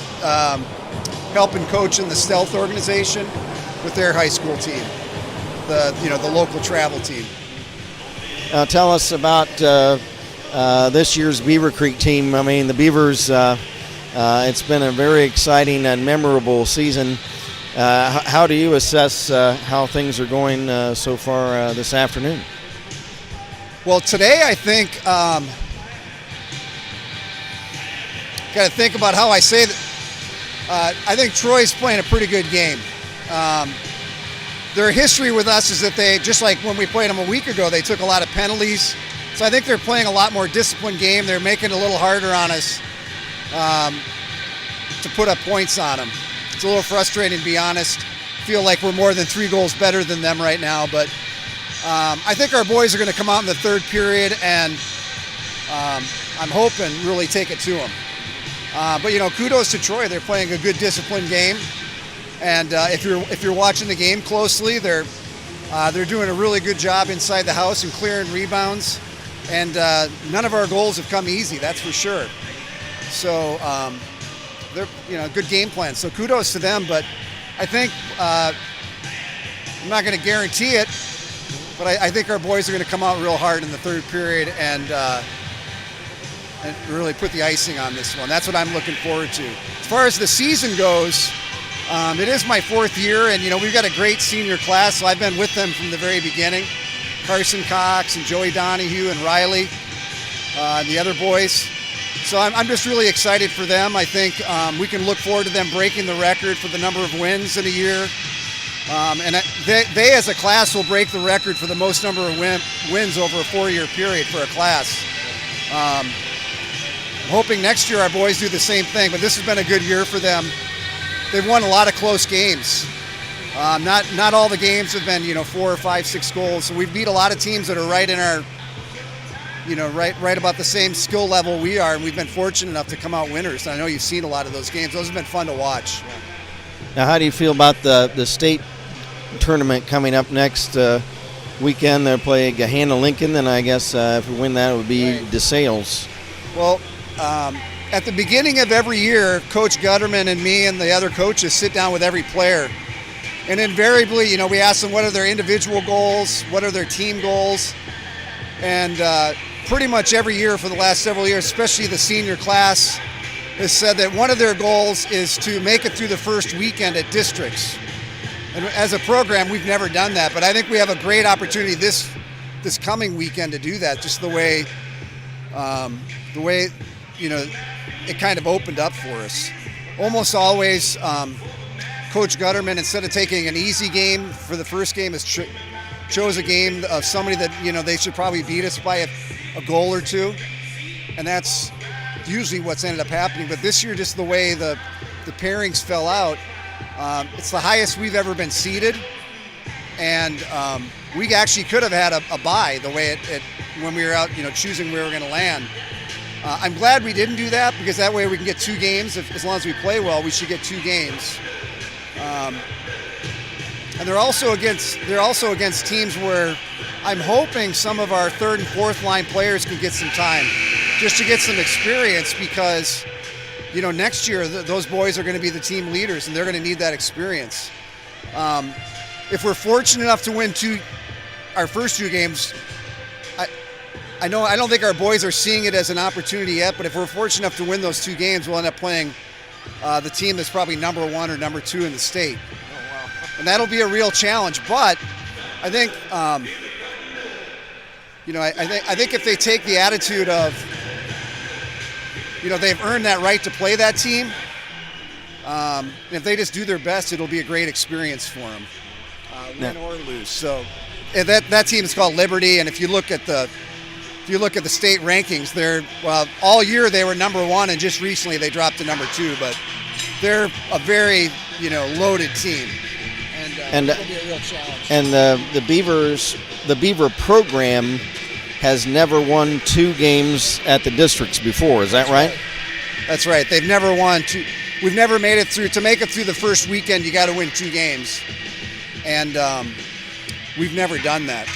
S5: helping coach in the Stealth organization with their high school team, the local travel team.
S1: Now, tell us about this year's Beaver Creek team. I mean, the Beavers. It's been a very exciting and memorable season. How do you assess how things are going so far this afternoon?
S5: Well, today I think got to think about how I say that. I think Troy's playing a pretty good game. Their history with us is that they, just like when we played them a week ago, they took a lot of penalties. So I think they're playing a lot more disciplined game. They're making it a little harder on us to put up points on them. It's a little frustrating, to be honest. Feel like we're more than 3 goals better than them right now, but I think our boys are going to come out in the third period, and I'm hoping really take it to them. But kudos to Troy. They're playing a good disciplined game, and if you're watching the game closely, they're doing a really good job inside the house and clearing rebounds. And none of our goals have come easy, that's for sure. So they're good game plan. So kudos to them. But I think I'm not going to guarantee it, but I think our boys are going to come out real hard in the third period and really put the icing on this one. That's what I'm looking forward to. As far as the season goes, it is my 4th year, and we've got a great senior class. So I've been with them from the very beginning. Carson Cox and Joey Donahue and Riley, and the other boys. So I'm just really excited for them. I think we can look forward to them breaking the record for the number of wins in a year. And they as a class will break the record for the most number of wins over a 4-year period for a class. I'm hoping next year our boys do the same thing, but this has been a good year for them. They've won a lot of close games. Not all the games have been 4 or 5, 6 goals. So we've beat a lot of teams that are right in right about the same skill level we are, and we've been fortunate enough to come out winners. And I know you've seen a lot of those games. Those have been fun to watch.
S1: Now, how do you feel about the state tournament coming up next weekend? They'll play Gahanna Lincoln, and I guess if we win that, it would be DeSales.
S5: Well, at the beginning of every year, Coach Gutterman and me and the other coaches sit down with every player. And invariably, we ask them what are their individual goals, what are their team goals. And pretty much every year for the last several years, especially the senior class, has said that one of their goals is to make it through the first weekend at districts. And as a program, we've never done that, but I think we have a great opportunity this coming weekend to do that, just the way it kind of opened up for us. Almost always, Coach Gutterman, instead of taking an easy game for the first game, has chose a game of somebody that, they should probably beat us by a goal or two. And that's usually what's ended up happening. But this year, just the way the pairings fell out, it's the highest we've ever been seeded. And we actually could have had a bye the way it when we were out, choosing where we were going to land. I'm glad we didn't do that, because that way we can get 2 games. As long as we play well, we should get 2 games. And they're also against teams where I'm hoping some of our 3rd and 4th line players can get some time, just to get some experience, because next year those boys are going to be the team leaders, and they're going to need that experience. If we're fortunate enough to win our first 2 games, I don't think our boys are seeing it as an opportunity yet, but if we're fortunate enough to win those 2 games, we'll end up playing the team that's probably number 1 or number 2 in the state. And that'll be a real challenge. But I think, I think if they take the attitude of, they've earned that right to play that team, and if they just do their best, it'll be a great experience for them, win or lose. So that team is called Liberty, and if you look at the state rankings, all year they were number 1, and just recently they dropped to number 2. But they're a very loaded team, and it'll be a real challenge.
S1: And the Beaver program has never won 2 games at the districts before. Is that right?
S5: That's right. They've never won 2. We've never made it through. To make it through the first weekend, you got to win 2 games, and we've never done that.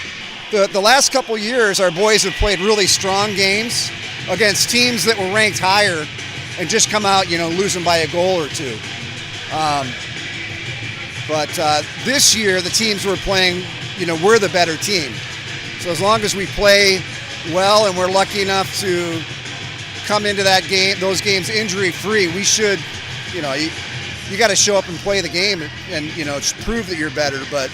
S5: The last couple years, our boys have played really strong games against teams that were ranked higher, and just come out, losing by a goal or 2. But this year, the teams we're playing, we're the better team. So as long as we play well and we're lucky enough to come into those games injury-free, we should, you got to show up and play the game and prove that you're better. But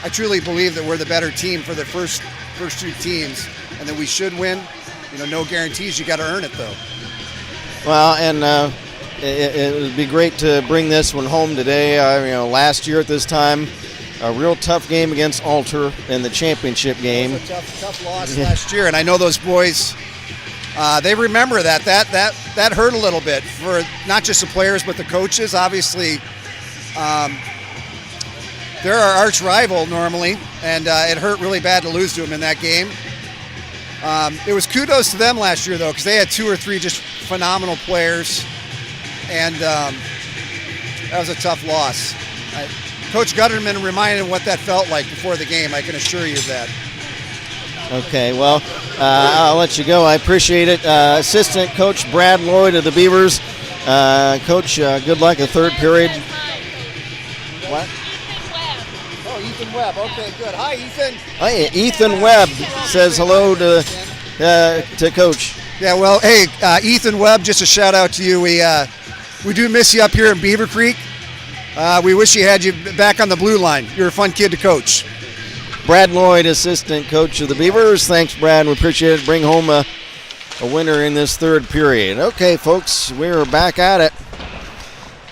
S5: I truly believe that we're the better team for the first 2 teams, and that we should win. No guarantees. You got to earn it, though.
S1: Well, and it would be great to bring this one home today. Last year at this time, a real tough game against Alter in the championship game.
S5: It was a tough loss last year, and I know those boys. They remember that hurt a little bit for not just the players but the coaches. Obviously, they're our arch rival normally, and it hurt really bad to lose to them in that game. It was kudos to them last year, though, because they had 2 or 3 just phenomenal players, and that was a tough loss. Coach Gutterman reminded him what that felt like before the game. I can assure you of that.
S1: Okay, well, I'll let you go. I appreciate it. Assistant Coach Brad Lloyd of the Beavers. Coach, good luck in 3rd period. What?
S5: Oh, Ethan Webb. Okay, good. Hi, Ethan.
S1: Hi, Ethan Webb says hello to Coach.
S5: Yeah, well, hey, Ethan Webb, just a shout out to you. We do miss you up here in Beaver Creek. We wish you had you back on the blue line. You're a fun kid to coach.
S1: Brad Lloyd, assistant coach of the Beavers. Thanks, Brad. We appreciate it. Bring home a winner in this 3rd period. Okay, folks, we're back at it.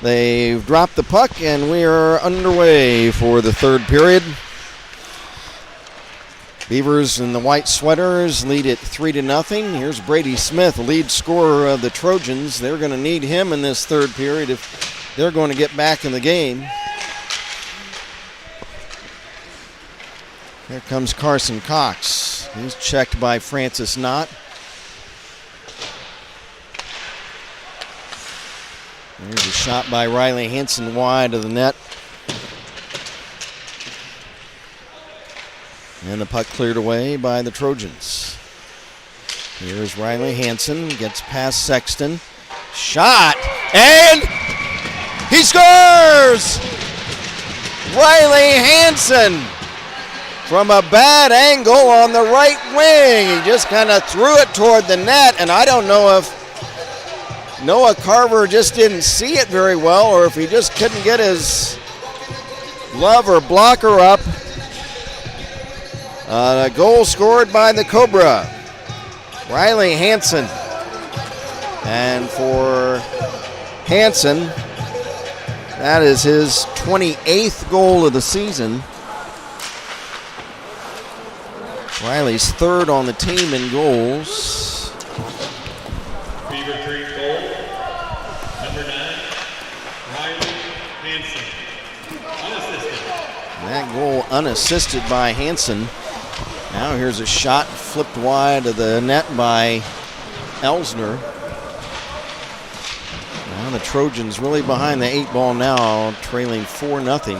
S1: They've dropped the puck, and we are underway for the 3rd period. Beavers in the white sweaters lead it 3-0. Here's Brady Smith, lead scorer of the Trojans. They're going to need him in this 3rd period if they're going to get back in the game. Here comes Carson Cox. He's checked by Francis Knott. Here's a shot by Riley Hansen wide of the net. And the puck cleared away by the Trojans. Here's Riley Hansen, gets past Sexton. Shot, and he scores! Riley Hansen from a bad angle on the right wing. He just kind of threw it toward the net, and I don't know if Noah Carver just didn't see it very well or if he just couldn't get his glove or blocker up. A goal scored by the Cobra, Riley Hansen. And for Hansen, that is his 28th goal of the season. Riley's third on the team in goals.
S4: Beaver Creek goal, number 9, Riley Hansen. Unassisted.
S1: And that goal unassisted by Hansen. Now here's a shot flipped wide of the net by Elsner. Now the Trojans really behind the 8 ball now, trailing 4-0.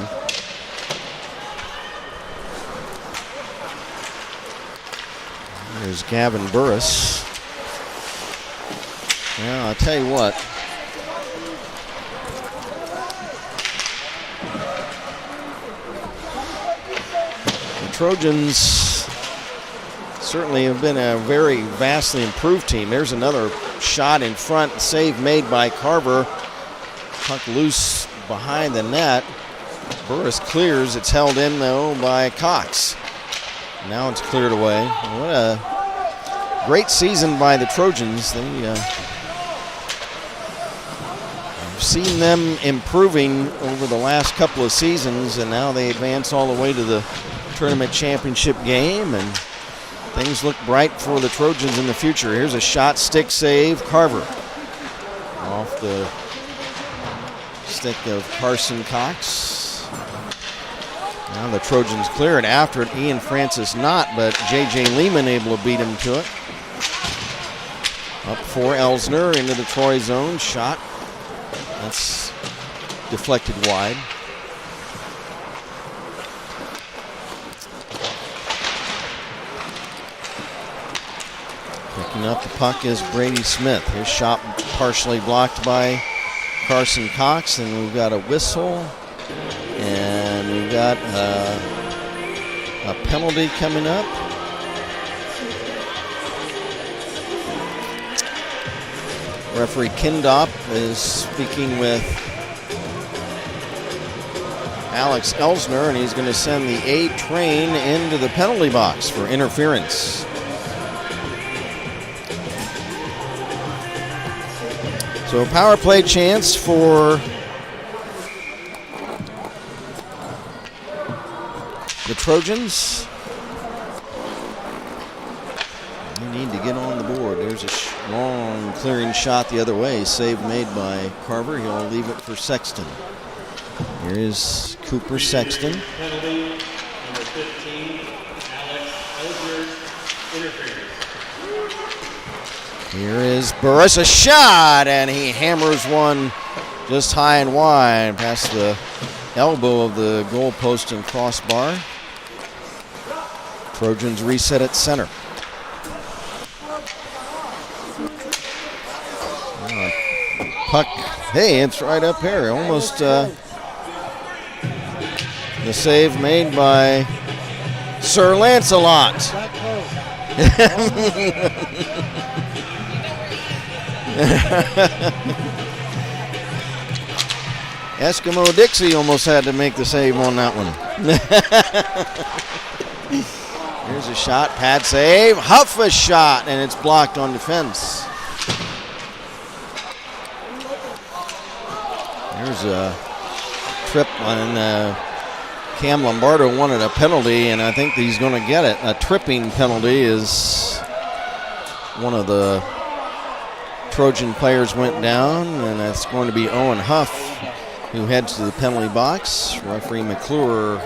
S1: There's Gavin Burris. Well, I'll tell you what. The Trojans certainly have been a very vastly improved team. There's another shot in front, save made by Carver. Puck loose behind the net. Burris clears. It's held in, though, by Cox. Now it's cleared away. What a great season by the Trojans. I've seen them improving over the last couple of seasons, and now they advance all the way to the tournament championship game, and things look bright for the Trojans in the future. Here's a shot, stick save, Carver. Off the stick of Carson Cox. Now the Trojans clear it after it. Ian Francis not, but J.J. Lehman able to beat him to it. Up for Elsner into the Troy zone. Shot. That's deflected wide. Picking up the puck is Brady Smith. His shot partially blocked by Carson Cox, and we've got a whistle, and we've got a penalty coming up. Referee Kindop is speaking with Alex Elsner, and he's going to send the A train into the penalty box for interference. So a power play chance for the Trojans. They need to get on the board. There's a long clearing shot the other way. Save made by Carver. He'll leave it for Sexton. Here is Cooper Sexton.
S4: Penalty, number 15, Alex Elsner, interference.
S1: Here is Burris, a shot, and he hammers one just high and wide past the elbow of the goalpost and crossbar. Trojans reset at center. Puck, hey, it's right up here. Almost the save made by Sir Lancelot. Eskimo Dixie almost had to make the save on that one. Here's a shot, pad save, Huff a shot, and it's blocked on defense. There's a trip on Cam Lombardo wanted a penalty, and I think he's going to get it. A tripping penalty is one of the Trojan players went down, and it's going to be Owen Huff who heads to the penalty box. Referee McClure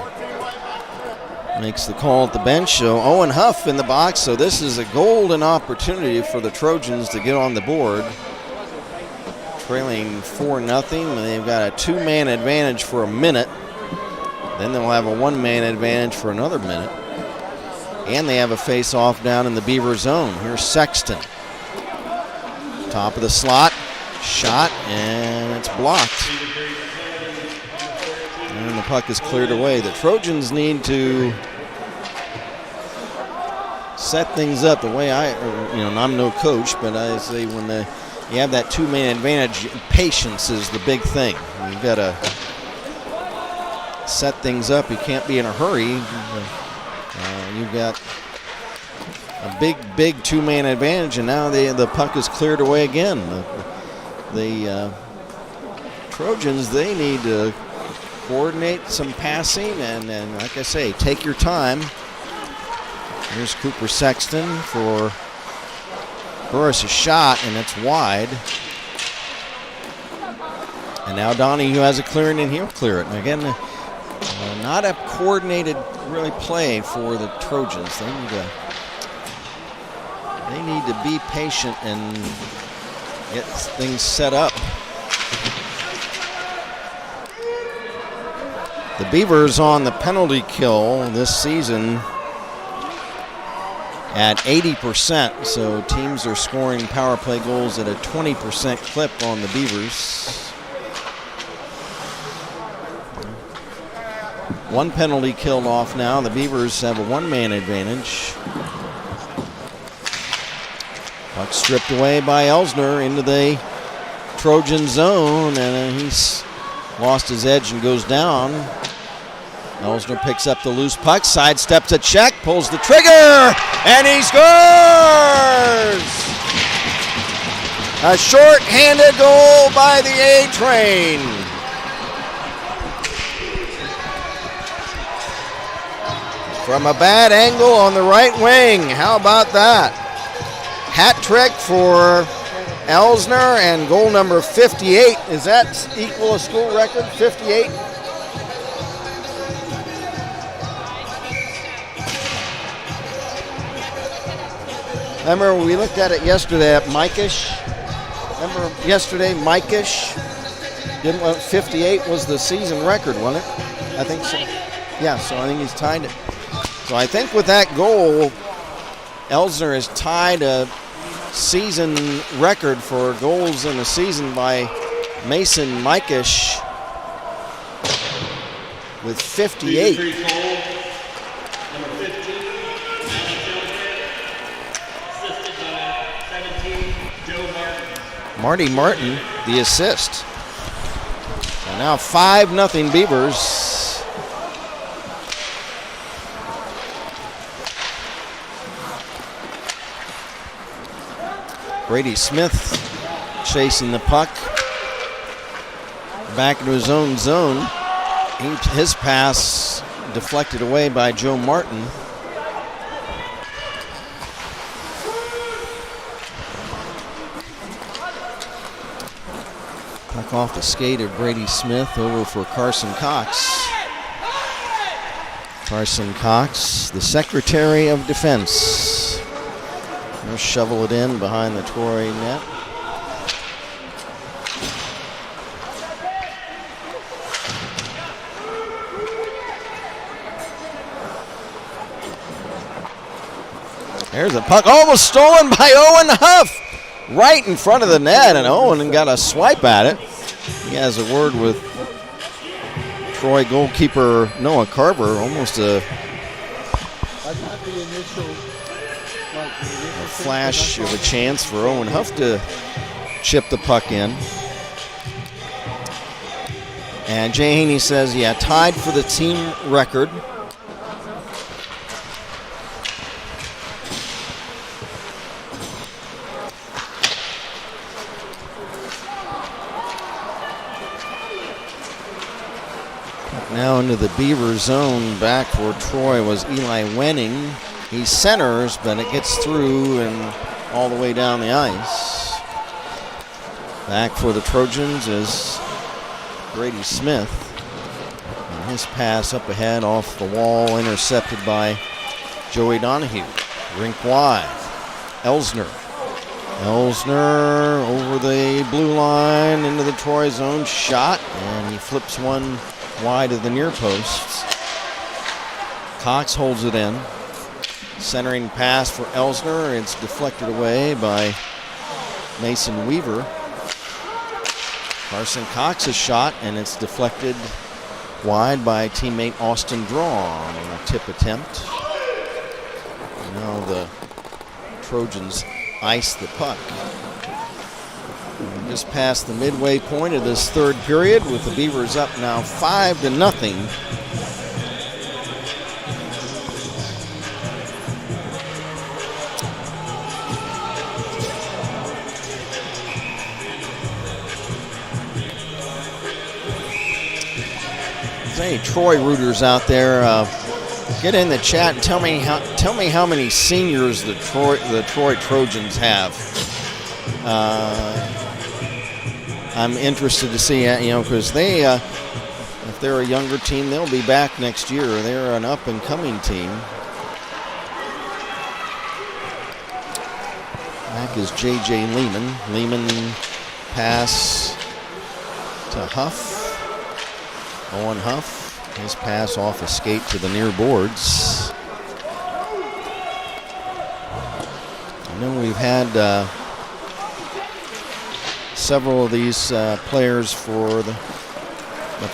S1: makes the call at the bench. So Owen Huff in the box. So this is a golden opportunity for the Trojans to get on the board. trailing 4-0. They've got a 2-man advantage for a minute. Then they'll have a 1-man advantage for another minute. And they have a face-off down in the Beaver zone. Here's Sexton. Top of the slot. Shot, and it's blocked. And the puck is cleared away. The Trojans need to set things up the way I'm no coach, but I say when you have that 2-man advantage, patience is the big thing. You've got to set things up. You can't be in a hurry. You've got a big 2-man advantage, and now the puck is cleared away again. The Trojans, they need to coordinate some passing, and like I say, take your time. Here's Cooper Sexton for Burris, a shot, and it's wide. And now Donahue has a clearing, and he'll clear it. And again, not a coordinated really play for the Trojans. They need to be patient and get things set up. The Beavers on the penalty kill this season at 80%, so teams are scoring power play goals at a 20% clip on the Beavers. One penalty killed off now. The Beavers have a 1-man advantage. Puck stripped away by Elsner into the Trojan zone, and he's lost his edge and goes down. Elsner picks up the loose puck, sidesteps a check, pulls the trigger, and he scores! A short-handed goal by the A-Train. From a bad angle on the right wing. How about that? Hat trick for Elsner, and goal number 58. Is that equal a school record, 58? Remember, we looked at it yesterday at Mikish. Remember yesterday, Mikish? 58 was the season record, wasn't it? I think so. Yeah, so I think he's tied it. So I think with that goal, Elsner has tied a season record for goals in a season by Mason Mikish with 58. Marty Martin, the assist. And now 5-0 Beavers. Brady Smith chasing the puck back into his own zone. His pass deflected away by Joe Martin. Puck off the skate of Brady Smith over for Carson Cox. Carson Cox, the Secretary of Defense. They'll shovel it in behind the Troy net. There's a puck almost stolen by Owen Huff. Right in front of the net, and Owen got a swipe at it. He has a word with Troy goalkeeper Noah Carver. Almost a flash of a chance for Owen Huff to chip the puck in. And Jay Haney says, yeah, tied for the team record. Now into the Beaver zone. Back for Troy was Eli Wenning. He centers, but it gets through and all the way down the ice. Back for the Trojans is Brady Smith. And his pass up ahead off the wall, intercepted by Joey Donahue. Rink wide. Elsner Elsner over the blue line into the Troy zone, shot, and he flips one wide of the near posts. Cox holds it in. Centering pass for Elsner. It's deflected away by Mason Weaver. Carson Cox's shot, and it's deflected wide by teammate Austin Draw on a tip attempt. Now the Trojans ice the puck. We're just past the midway point of this third period with the Beavers up now 5-0. Any Troy rooters out there, get in the chat and tell me how many seniors the Troy Trojans have. I'm interested to see, because they, if they're a younger team, they'll be back next year. They're an up and coming team. Back is J.J. Lehman. Lehman pass to Huff. Owen Huff, his pass off a skate to the near boards. I know we've had several of these players for the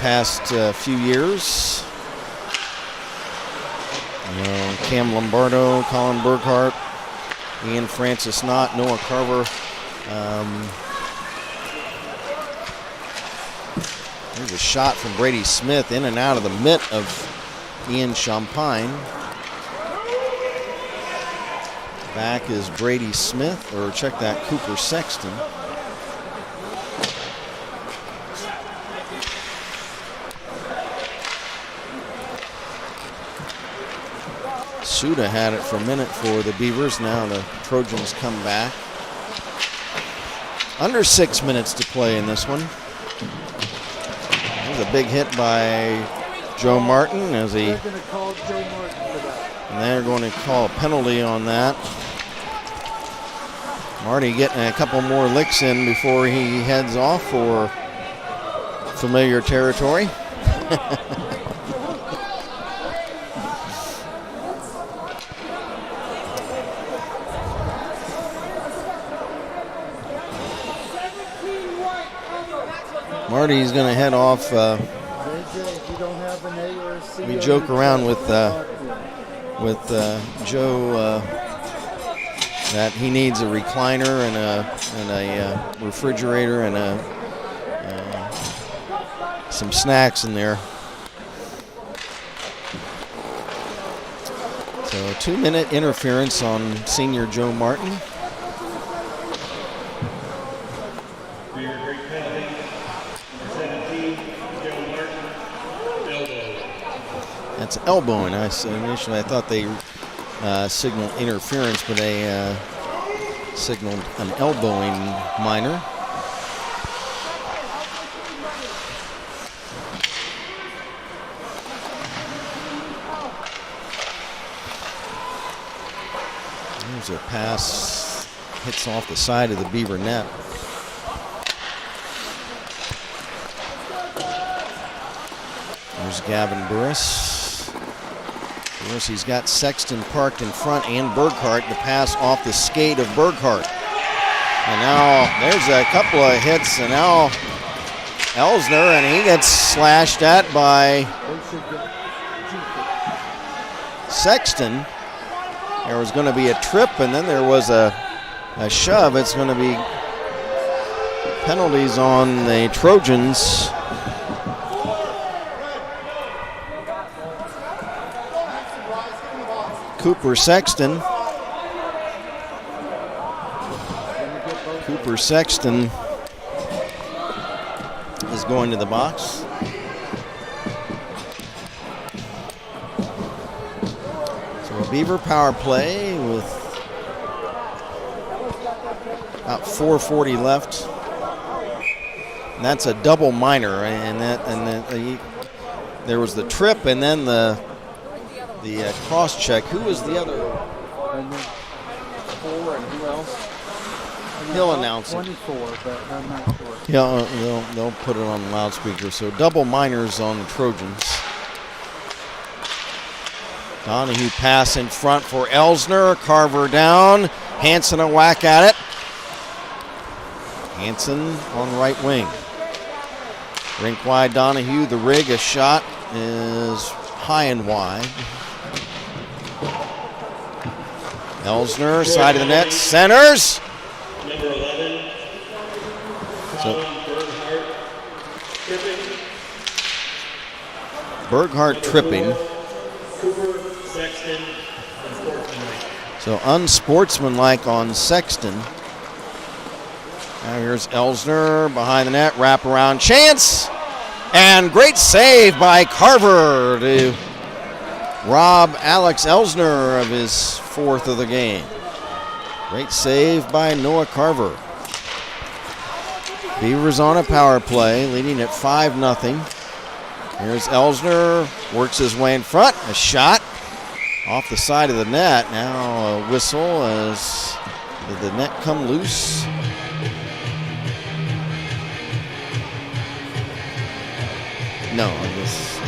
S1: past few years. Cam Lombardo, Colin Burkhart, Ian Francis Knott, Noah Carver. There's a shot from Brady Smith in and out of the mitt of Ian Champagne. Back is Brady Smith, or check that, Cooper Sexton. Suda had it for a minute for the Beavers. Now the Trojans come back. Under 6 minutes to play in this one. A big hit by Joe Martin as he, and they're going to call a penalty on that. Marty getting a couple more licks in before he heads off for familiar territory. Marty's going to head off. We joke around with Joe that he needs a recliner and a refrigerator and some snacks in there. So a 2-minute interference on senior Joe Martin. That's elbowing. Initially I thought they signaled interference, but they signaled an elbowing minor. There's a pass, hits off the side of the Beaver net. There's Gavin Burris. He's got Sexton parked in front and Burkhart. The pass off the skate of Burkhart. And now there's a couple of hits, and now Elsner, and he gets slashed at by Sexton. There was going to be a trip, and then there was a shove. It's going to be penalties on the Trojans. Cooper Sexton is going to the box. So a Beaver power play with about 4:40 left. And that's a double minor, and there was the trip and then the cross check. Who was the other? 4 and who else? He'll announce it.
S2: 24, but I'm not sure.
S1: Yeah, they'll put it on the loudspeaker. So double minors on the Trojans. Donahue pass in front for Elsner. Carver down. Hanson a whack at it. Hanson on right wing. Rink wide Donahue. The rig, a shot is high and wide. Elsner, side of the net, centers.
S4: Number 11,
S1: Berghardt tripping.
S4: Cooper, Sexton, and Sportsmanlike.
S1: So unsportsmanlike on Sexton. Now here's Elsner behind the net, wraparound chance. And great save by Carver to rob Alex Elsner of his fourth of the game. Great save by Noah Carver. Beavers on a power play, leading at 5-0. Here's Elsner, works his way in front, a shot off the side of the net. Now a whistle as did the net come loose? No, I guess.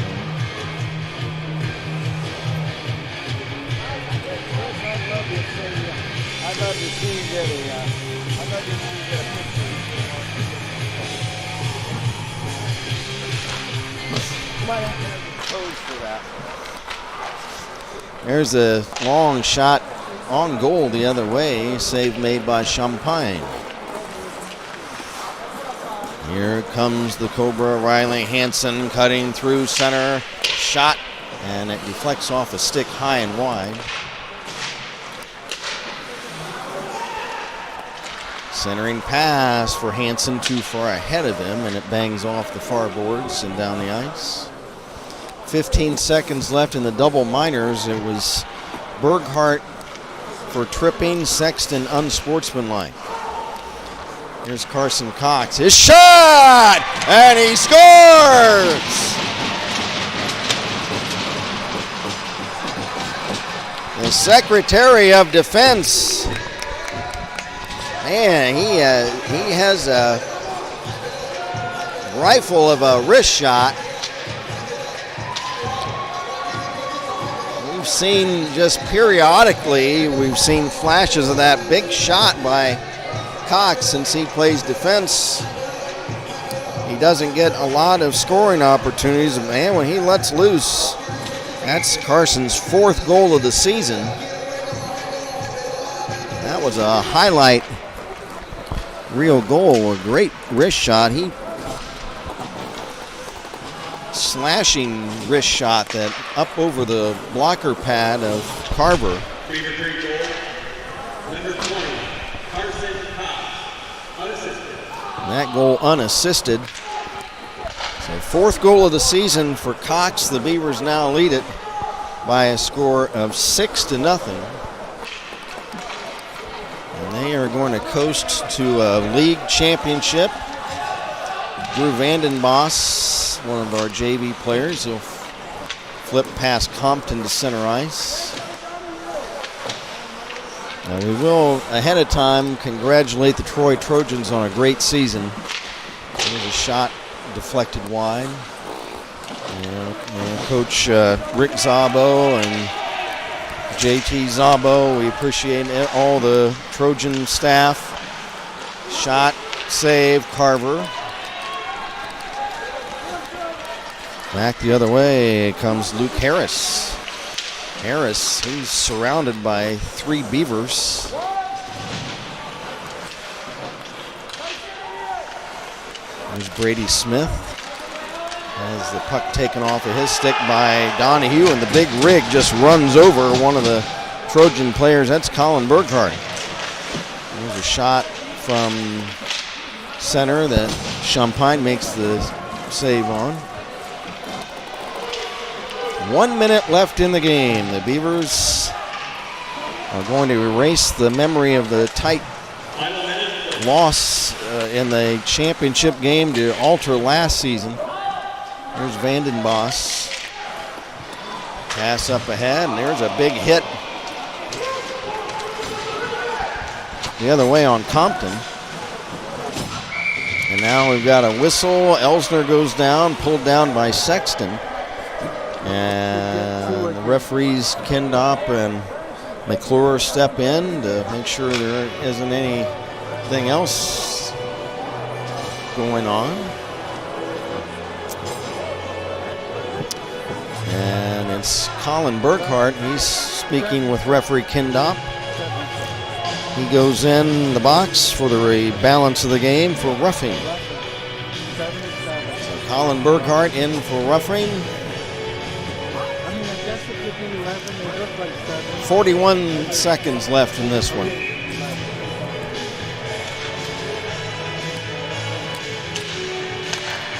S2: I'd love to see you get a picture. You might have to pose for that.
S1: There's a long shot on goal the other way. Save made by Champagne. Here comes the Cobra. Riley Hanson cutting through center. Shot, and it deflects off a stick high and wide. Centering pass for Hanson, too far ahead of him, and it bangs off the far boards and down the ice. 15 seconds left in the double minors. It was Berghardt for tripping, Sexton unsportsmanlike. Here's Carson Cox. His shot! And he scores! The Secretary of Defense. Man, he has a rifle of a wrist shot. We've seen just periodically, we've seen flashes of that big shot by Cox since he plays defense. He doesn't get a lot of scoring opportunities. Man, when he lets loose, that's Carson's fourth goal of the season. That was a highlight real goal, a great wrist shot. He slashing wrist shot that up over the blocker pad of Carver.
S4: Beaver Creek goal. Number 20, Carson Cox, unassisted.
S1: That goal unassisted. So fourth goal of the season for Cox. The Beavers now lead it by a score of 6-0. And they are going to coast to a league championship. Drew Vandenbos, one of our JV players, he'll flip past Compton to center ice. Now we will, ahead of time, congratulate the Troy Trojans on a great season. There's a shot deflected wide. And Coach Rick Szabo and JT Szabo, we appreciate all the Trojan staff. Shot, save, Carver. Back the other way comes Luke Harris. Harris, he's surrounded by three Beavers. There's Brady Smith. Has the puck taken off of his stick by Donahue, and the big rig just runs over one of the Trojan players. That's Colin Berghardt. There's a shot from center that Champagne makes the save on. 1 minute left in the game. The Beavers are going to erase the memory of the tight loss in the championship game to Alter last season. There's Vandenbos. Pass up ahead, and there's a big hit. the other way on Compton. And now we've got a whistle. Elsner goes down, pulled down by Sexton. And the referees, Kendop and McClure, step in to make sure there isn't anything else going on. And it's Colin Burkhart. He's speaking with referee Kendop. He goes in the box for the balance of the game for roughing. So Colin Burkhart in for roughing. 41 seconds left in this one.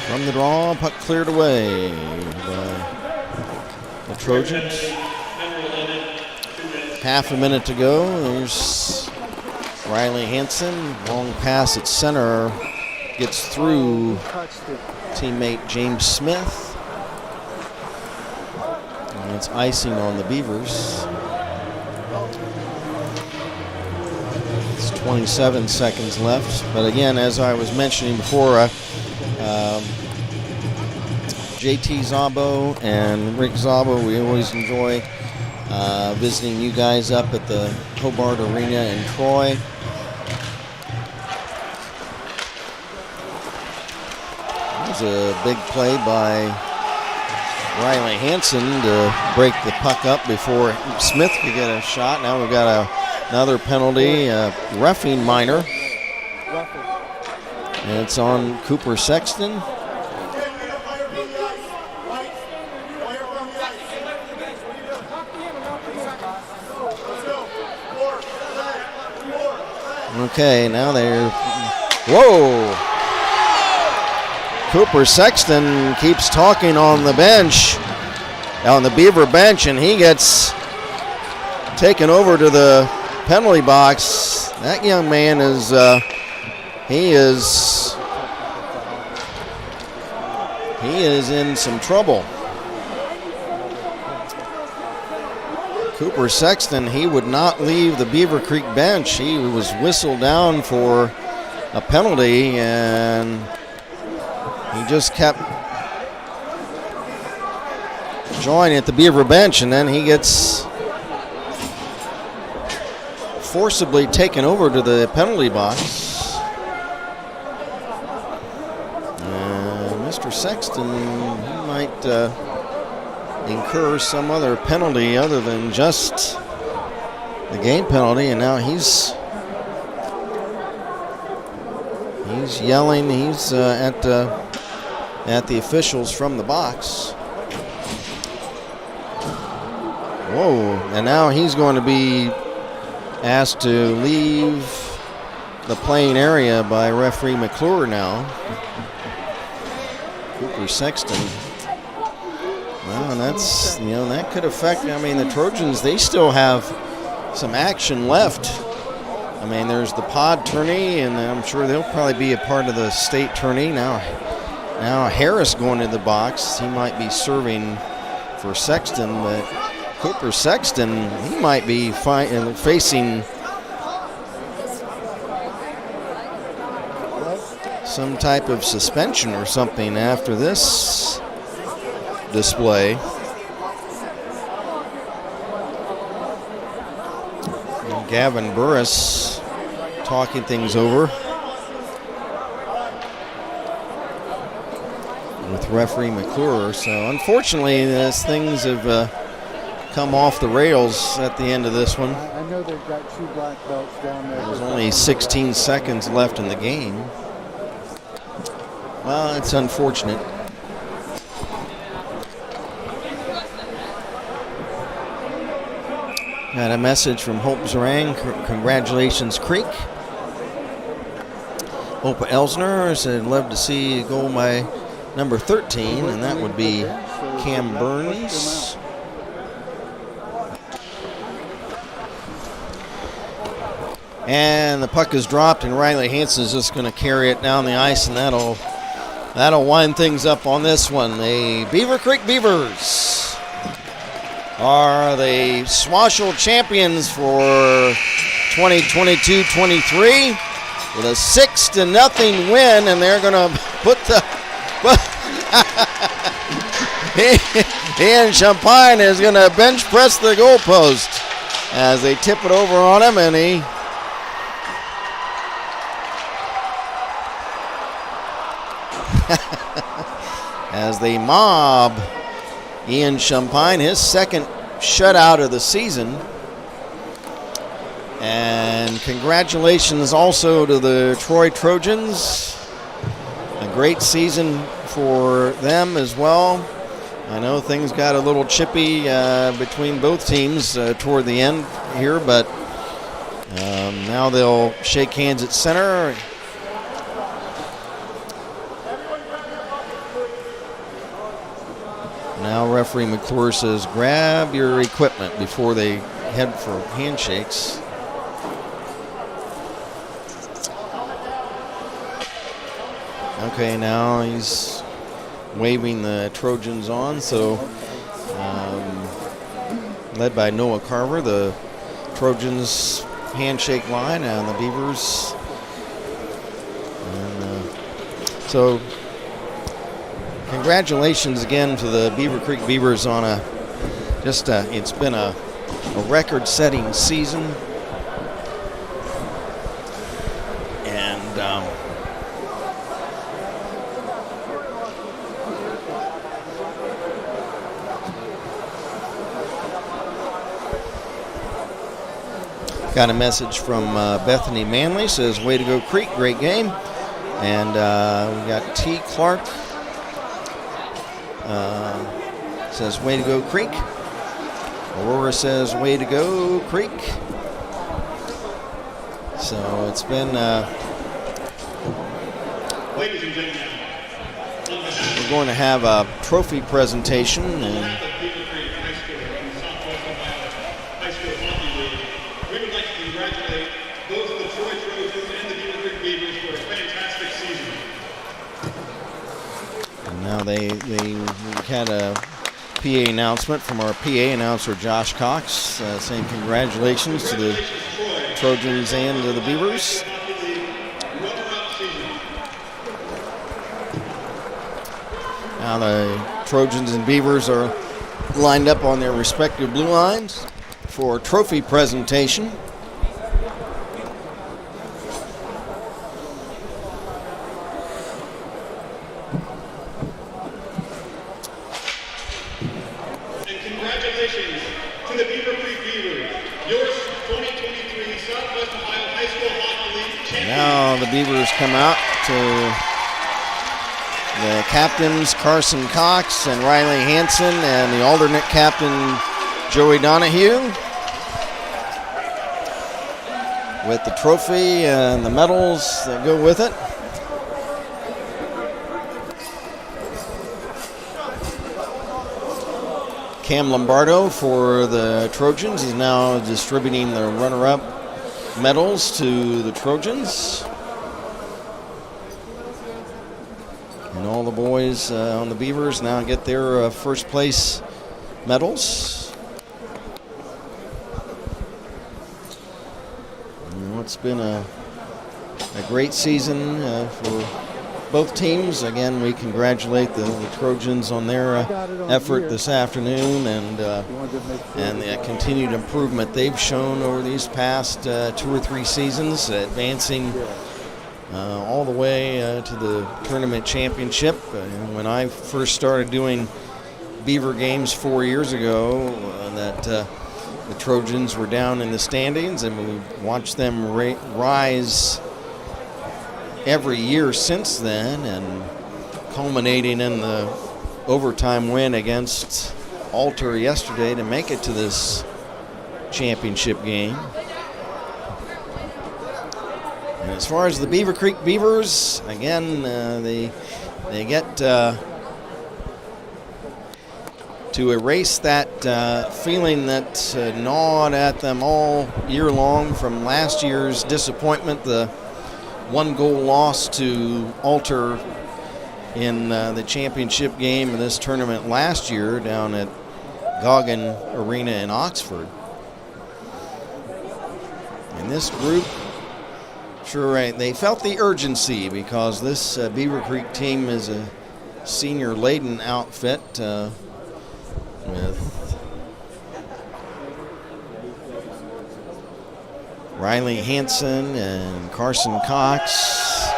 S1: From the draw, puck cleared away by the Trojans. Half a minute to go. There's Riley Hansen. Long pass at center. Gets through teammate James Smith. And it's icing on the Beavers. It's 27 seconds left. But again, as I was mentioning before, JT Zabo and Rick Zabo, we always enjoy visiting you guys up at the Hobart Arena in Troy. That was a big play by Riley Hansen to break the puck up before Smith could get a shot. Now we've got another penalty, roughing minor. And it's on Cooper Sexton. Okay, now they're, whoa! Cooper Sexton keeps talking on the bench, on the Beaver bench, and he gets taken over to the penalty box. That young man is, he is in some trouble. Cooper Sexton, he would not leave the Beaver Creek bench. He was whistled down for a penalty, and he just kept joining at the Beaver bench, and then he gets forcibly taken over to the penalty box. Mr. Sexton, he might incur some other penalty other than just the game penalty, and now he's yelling. He's at the officials from the box. Whoa! And now he's going to be asked to leave the playing area by referee McClure now. Cooper Sexton. Well, and that's, that could affect, the Trojans, they still have some action left. There's the pod tourney, and I'm sure they'll probably be a part of the state tourney. Now Harris going to the box. He might be serving for Sexton, but Cooper Sexton, he might be facing some type of suspension or something after this display. And Gavin Burris talking things over with referee McClure. So unfortunately, as things have come off the rails at the end of this one.
S2: I know they've got 2 black belts down there.
S1: There's only 16 seconds left in the game. Well, it's unfortunate. Got a message from Hope Zarang. Congratulations, Creek. Hope Elsner said, love to see a goal by number 13, and that would be Cam Burns. And the puck is dropped, and Riley Hansen is just going to carry it down the ice, and that'll wind things up on this one. The Beaver Creek Beavers are the SWOHSHL champions for 20-22-23 with a 6-0 win, and they're going to put the Ian Champagne is going to bench press the goalpost as they tip it over on him, and he as they mob Ian Champagne, his second shutout of the season. And congratulations also to the Troy Trojans. A great season for them as well. I know things got a little chippy between both teams toward the end here, but now they'll shake hands at center. Now referee McClure says, grab your equipment before they head for handshakes. Okay, now he's waving the Trojans on, so led by Noah Carver, the Trojans handshake line, and the Beavers. And so congratulations again to the Beaver Creek Beavers on it's been a record-setting season. And got a message from Bethany Manley, says, way to go Creek, great game. And we got T. Clark, says, way to go Creek. Aurora says, way to go Creek. So it's been,
S4: Ladies and gentlemen,
S1: we're going to have a trophy presentation. And
S4: High School Hockey League, we would like to congratulate both the Troy Trojans and the Beaver Creek Beavers for a fantastic season.
S1: And now they had a PA announcement from our PA announcer Josh Cox saying congratulations to the Trojans and to the Beavers. Now the Trojans and Beavers are lined up on their respective blue lines for trophy presentation.
S4: And congratulations to the Beaver Creek Beavers, your 2023 Southwest Ohio High School Hockey League champions.
S1: Now the Beavers come out to the captains, Carson Cox and Riley Hansen, and the alternate captain, Joey Donahue, with the trophy and the medals that go with it. Cam Lombardo for the Trojans is now distributing the runner-up medals to the Trojans. And all the boys on the Beavers now get their first place medals. And it's been a great season for both teams. Again, we congratulate the Trojans on their effort this afternoon and the continued improvement they've shown over these past 2 or 3 seasons, advancing all the way to the tournament championship. When I first started doing Beaver games 4 years ago, the Trojans were down in the standings, and we watched them rise every year since then, and culminating in the overtime win against Alter yesterday to make it to this championship game. And as far as the Beaver Creek Beavers, again, they get to erase that feeling that gnawed at them all year long from last year's disappointment, the 1-goal loss to Alter in the championship game in this tournament last year down at Goggin Arena in Oxford. And And this group, sure, they felt the urgency because this Beaver Creek team is a senior-laden outfit with Riley Hansen and Carson Cox.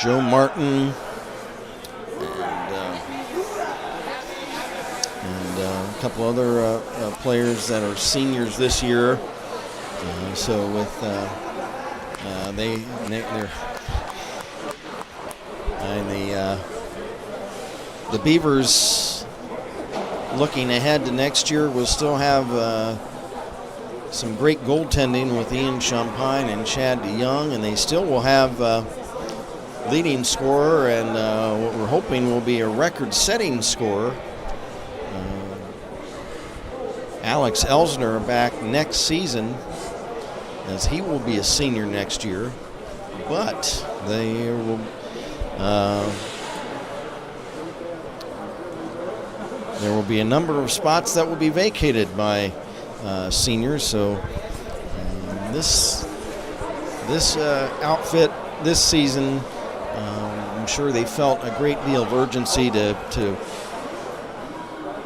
S1: Joe Martin and a couple other players that are seniors this year. So with they're and the Beavers looking ahead to next year will still have some great goaltending with Ian Champagne and Chad DeYoung, and they still will have leading scorer and what we're hoping will be a record-setting scorer, Alex Elsner, back next season, as he will be a senior next year. But there will be a number of spots that will be vacated by seniors. So this outfit this season, I'm sure they felt a great deal of urgency to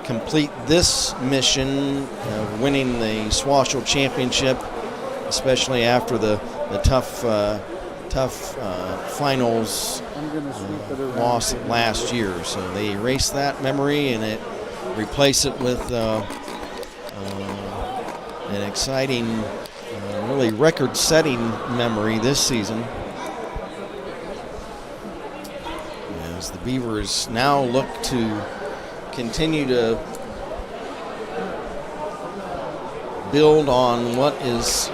S1: complete this mission of winning the SWOHSHL championship, especially after the tough finals loss last year. So they erased that memory and replace it with an exciting, really record-setting memory this season. As the Beavers now look to continue to build on what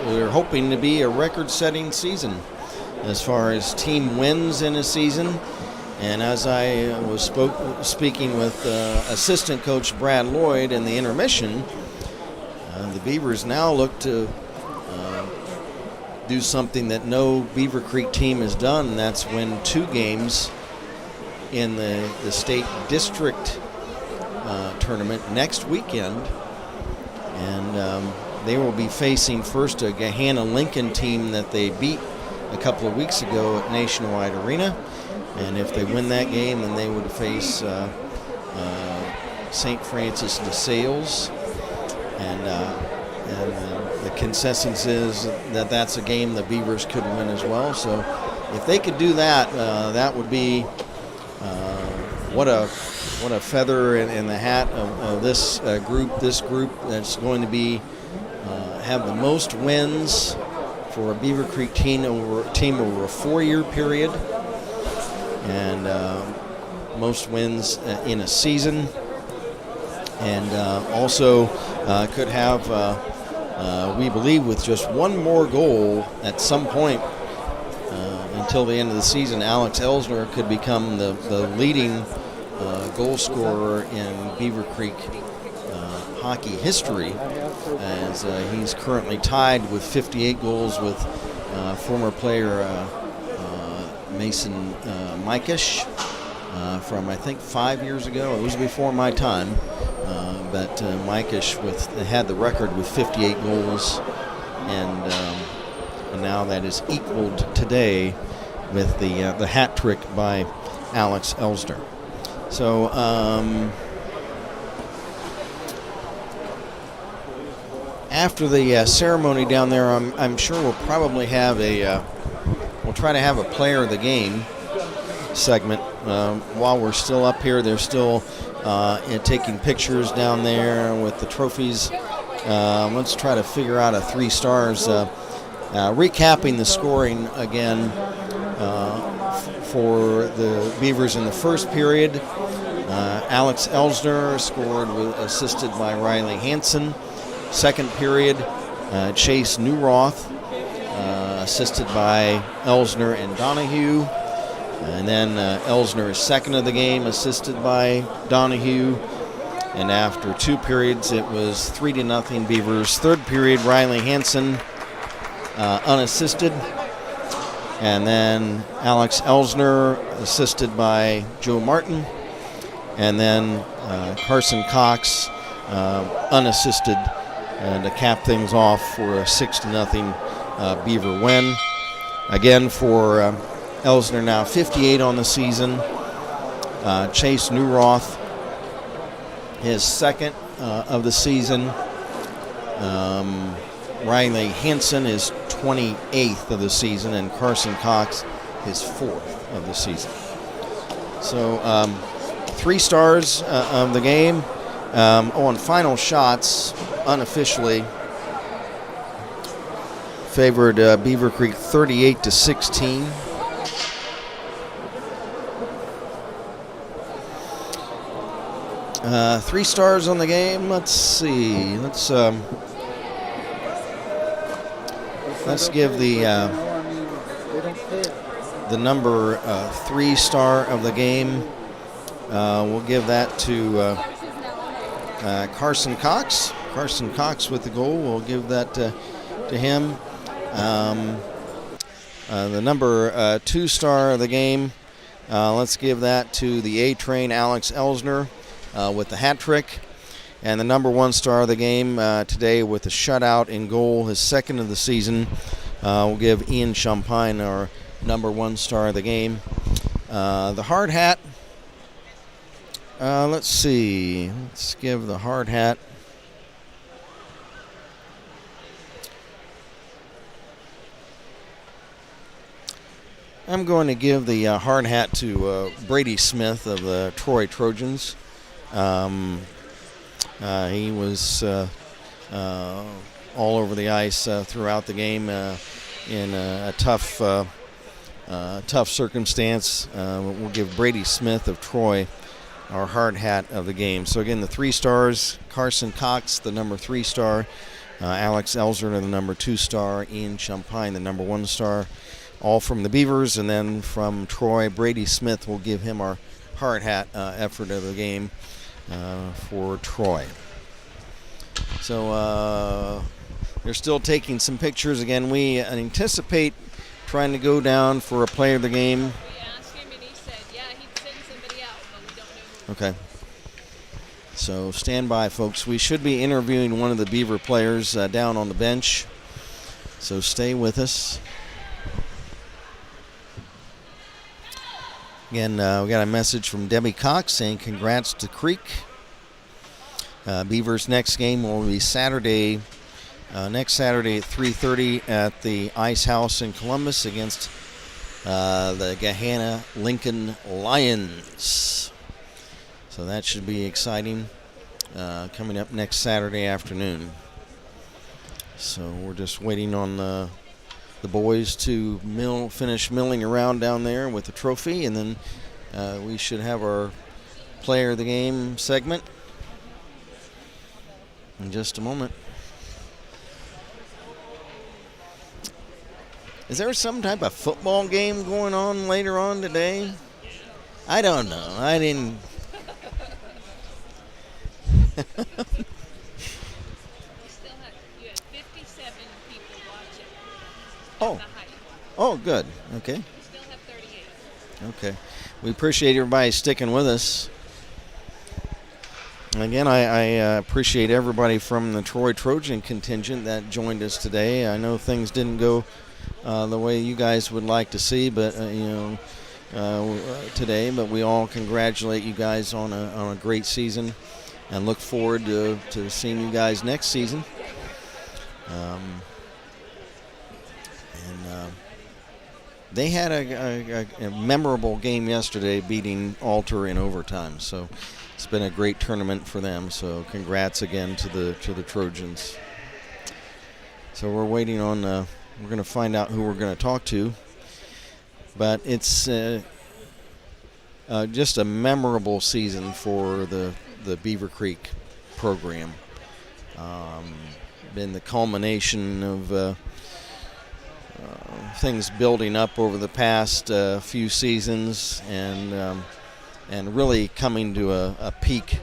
S1: we're hoping to be a record-setting season as far as team wins in a season. And as I was speaking with assistant coach Brad Lloyd in the intermission, the Beavers now look to do something that no Beaver Creek team has done, and that's win 2 games in the state district tournament next weekend. And they will be facing first a Gahanna-Lincoln team that they beat a couple of weeks ago at Nationwide Arena. And if they win that game, then they would face St. Francis de Sales. And the consensus is that that's a game the Beavers could win as well. So if they could do that, that would be what a feather in the hat of this group. This group that's going to be have the most wins for a Beaver Creek team over a 4-year period, and most wins in a season, and also could have, we believe, with just one more goal at some point until the end of the season, Alex Elsner could become the leading goal scorer in Beaver Creek hockey history, as he's currently tied with 58 goals with former player Mason Mikish from, I think, 5 years ago. It was before my time, but Mikish had the record with 58 goals, and now that is equaled today with the hat trick by Alex Elsner. So after the ceremony down there, I'm sure we'll probably have we'll try to have a player of the game segment. While we're still up here, they're still taking pictures down there with the trophies. Let's try to figure out a 3 stars. Recapping the scoring again for the Beavers in the first period. Alex Elsner scored, assisted by Riley Hansen. Second period, Chase Newroth, assisted by Elsner and Donahue. And then Elsner is second of the game, assisted by Donahue. And after 2 periods, it was 3-0 Beavers. Third period, Riley Hansen, unassisted. And then Alex Elsner, assisted by Joe Martin. And then Carson Cox unassisted to cap things off for a 6-0 Beaver win. Again for Elsner now 58 on the season. Chase Newroth, his second of the season. Riley Henson is 28th of the season, and Carson Cox his 4th of the season. So 3 stars of the game. On final shots, unofficially favored Beaver Creek 38-16. Three stars on the game. Let's see. Let's give the number 3 star of the game. We'll give that to Carson Cox. Carson Cox with the goal. We'll give that to him. The number 2 star of the game. Let's give that to the A-Train Alex Elsner with the hat trick. And the number 1 star of the game today with the shutout in goal, his 2nd of the season. We'll give Ian Champagne our number 1 star of the game. The hard hat. Let's see. Let's give the hard hat. I'm going to give the hard hat to Brady Smith of the Troy Trojans. He was all over the ice throughout the game in a tough circumstance. We'll give Brady Smith of Troy our hard hat of the game. So again, the 3 stars, Carson Cox, the number 3 star, Alex Elsner, the number 2 star, Ian Champagne, the number 1 star, all from the Beavers. And then from Troy, Brady Smith will give him our hard hat effort of the game for Troy. So they're still taking some pictures. Again, we anticipate trying to go down for a player of the game.
S3: We asked him and he said, yeah, he'd send somebody out, but we don't know who.
S1: Okay. So stand by, folks. We should be interviewing one of the Beaver players down on the bench. So stay with us. Again, we got a message from Debbie Cox saying congrats to Creek. Beavers' next game will be next Saturday at 3:30 at the Ice House in Columbus against the Gahanna Lincoln Lions. So that should be exciting coming up next Saturday afternoon. So we're just waiting on the boys to finish milling around down there with the trophy, and then we should have our player of the game segment in just a moment. Is there some type of football game going on later on today? I don't know. I didn't.
S3: You had 57 people watching.
S1: Oh.
S3: At the height.
S1: Oh, good. Okay.
S3: We still have 38.
S1: Okay. We appreciate everybody sticking with us. Again, I appreciate everybody from the Troy Trojan contingent that joined us today. I know things didn't go the way you guys would like to see, but today. But we all congratulate you guys on a great season, and look forward to seeing you guys next season. They had a memorable game yesterday, beating Alter in overtime. So it's been a great tournament for them. So congrats again to the Trojans. So we're waiting on. We're going to find out who we're going to talk to. But it's just a memorable season for the Beaver Creek program. Been the culmination of things building up over the past few seasons, and really coming to a peak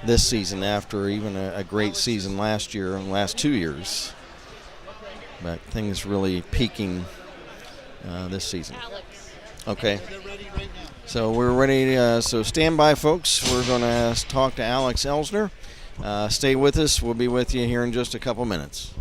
S1: this season after even a great season last year and last 2 years. But things really peaking this season. Okay.
S5: They're ready right now.
S1: So we're ready. So stand by, folks. We're going to talk to Alex Elsner. Stay with us. We'll be with you here in just a couple minutes.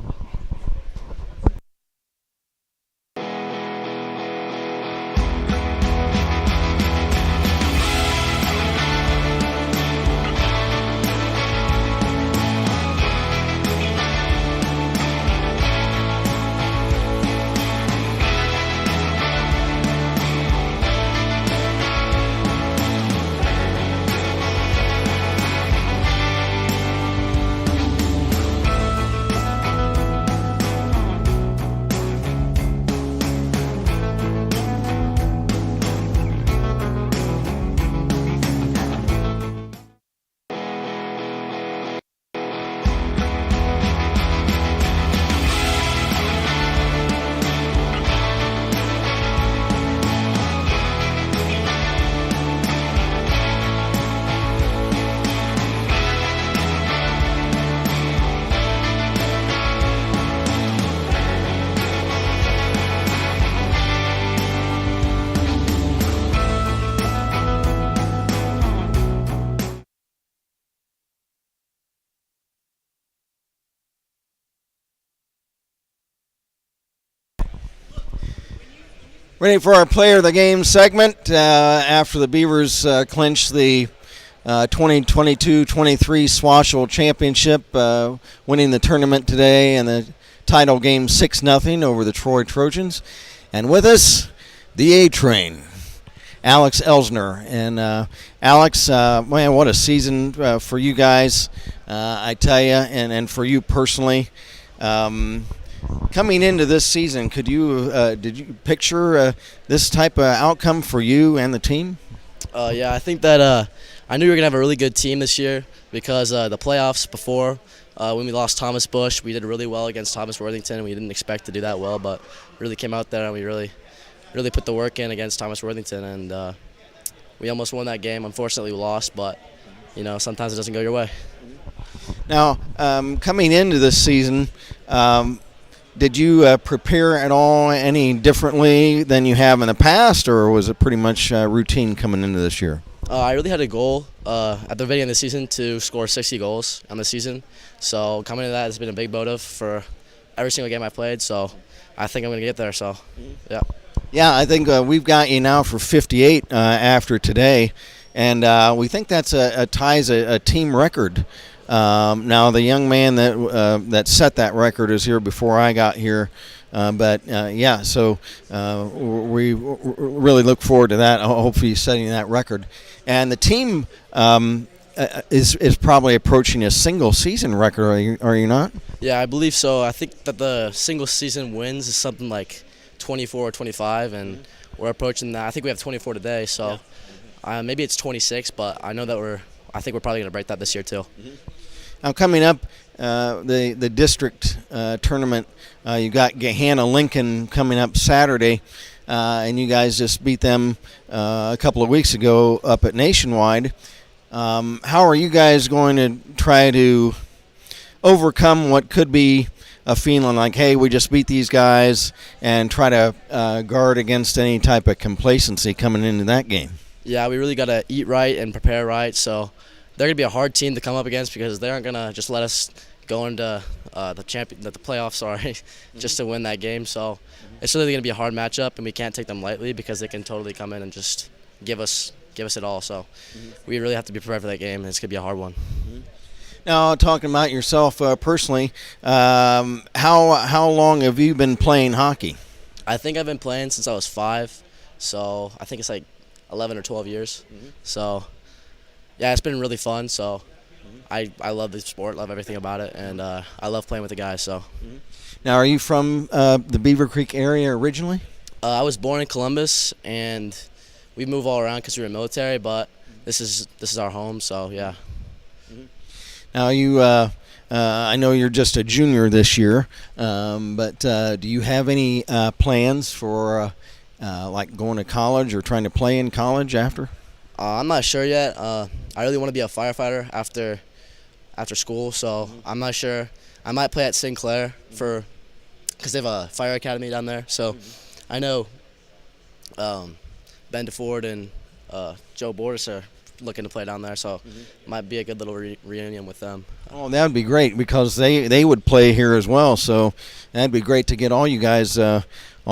S1: Ready for our Player of the Game segment after the Beavers clinched the 2022-23 SWOHSHL Championship, winning the tournament today and the title game 6-0 over the Troy Trojans. And with us, the A-Train, Alex Elsner. And Alex, man, what a season for you guys, I tell you, and for you personally. Coming into this season, did you picture this type of outcome for you and the team?
S6: Yeah, I think that I knew we were going to have a really good team this year because the playoffs before, when we lost Thomas Bush, we did really well against Thomas Worthington, and we didn't expect to do that well, but really came out there and we really put the work in against Thomas Worthington, and we almost won that game. Unfortunately, we lost, but, you know, sometimes it doesn't go your way.
S1: Now, coming into this season, did you prepare at all any differently than you have in the past, or was it pretty much routine coming into this year?
S6: I really had a goal at the beginning of the season to score 60 goals on the season. So coming into that has been a big motive for every single game I played. So I think I'm going to get there. So, yeah. Yeah,
S1: I think we've got you now for 58 after today, and we think that's ties a team record. Now the young man that set that record is here before I got here, so we really look forward to that. Hopefully, setting that record, and the team is probably approaching a single season record. Are you not?
S6: Yeah, I believe so. I think that the single season wins is something like 24 or 25, and we're approaching that. I think we have 24 today, so maybe it's 26, but I know that I think we're probably going to break that this year too.
S1: Now coming up, the district tournament, you got Gahanna Lincoln coming up Saturday, and you guys just beat them a couple of weeks ago up at Nationwide. How are you guys going to try to overcome what could be a feeling like, hey, we just beat these guys, and try to guard against any type of complacency coming into that game?
S6: Yeah, we really got to eat right and prepare right, so they're going to be a hard team to come up against because they aren't going to just let us go into the playoffs, just to win that game. So it's really going to be a hard matchup, and we can't take them lightly because they can totally come in and just give us it all. So we really have to be prepared for that game, and it's going to be a hard one.
S1: Now, talking about yourself personally, how long have you been playing hockey?
S6: I think I've been playing since I was 5, so I think it's like 11 or 12 years. So yeah, it's been really fun. So I love the sport, love everything about it, and I love playing with the guys. So
S1: now, are you from the Beaver Creek area originally?
S6: I was born in Columbus, and we move all around because we were military. But this is our home. So yeah.
S1: Now I know you're just a junior this year, but do you have any plans for like going to college or trying to play in college after?
S6: I'm not sure yet. I really want to be a firefighter after school, so I'm not sure. I might play at Sinclair because they have a fire academy down there. So I know Ben DeFord and Joe Bordis are looking to play down there, so might be a good little reunion with them.
S1: Oh, that would be great because they would play here as well. So that'd be great to get all you guys on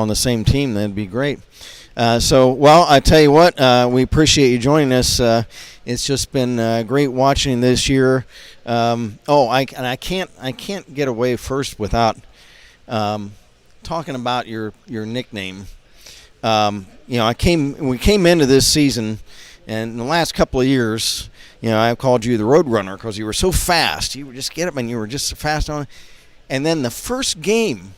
S1: the same team. That'd be great. Well, I tell you what, we appreciate you joining us. It's just been great watching this year. I can't get away first without talking about your nickname. We came into this season, and in the last couple of years, I called you the Road Runner because you were so fast. You would just get up and you were just fast on. And then the first game,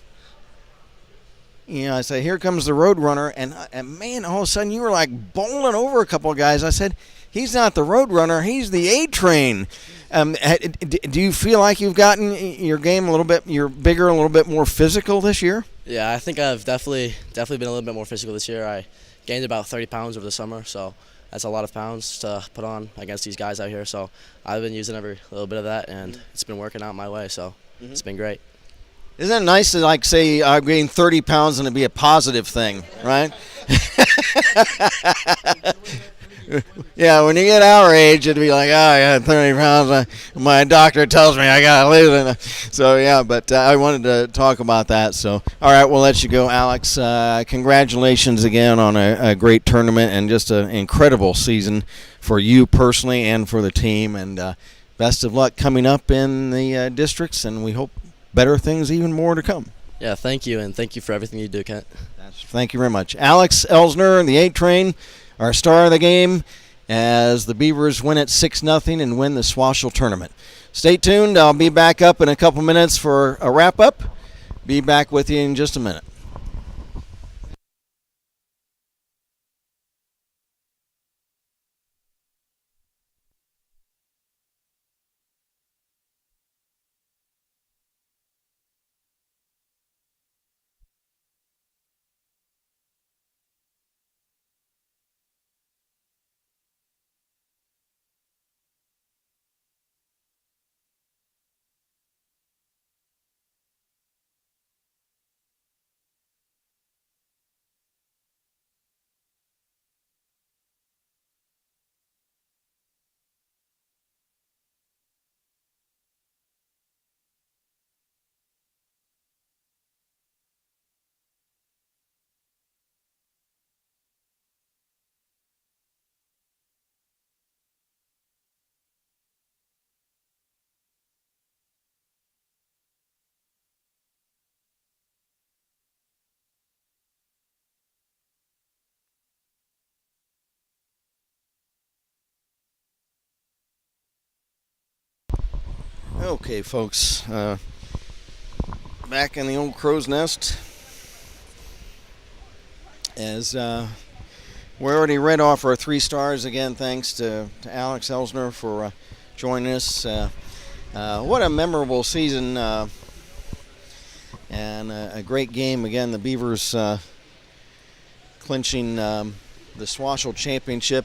S1: I said, here comes the Road Runner, and man, all of a sudden you were like bowling over a couple of guys. I said, he's not the Road Runner, he's the A-Train. Do you feel like you've gotten your game a little bit, you're bigger, a little bit more physical this year?
S6: Yeah, I think I've definitely been a little bit more physical this year. I gained about 30 pounds over the summer, so that's a lot of pounds to put on against these guys out here. So I've been using every little bit of that, and it's been working out my way, so it's been great.
S1: Isn't it nice to say I gained 30 pounds and it be a positive thing, right? Yeah, when you get our age, it'd be like, oh, I got 30 pounds. My doctor tells me I got to lose it. So, yeah, but I wanted to talk about that. So, all right, we'll let you go, Alex. Congratulations again on a great tournament and just an incredible season for you personally and for the team. And best of luck coming up in the districts, and we hope better things, even more to come.
S6: Yeah, thank you, and thank you for everything you do, Kent.
S1: Thank you very much. Alex Elsner, the 8-Train, our star of the game, as the Beavers win it 6-0 and win the SWOHSHL tournament. Stay tuned. I'll be back up in a couple minutes for a wrap-up. Be back with you in just a minute. Okay, folks, back in the old crow's nest. As we already read off our 3 stars, again, thanks to Alex Elsner for joining us. What a memorable season and a great game. Again, the Beavers clinching the SWOHSHL championship.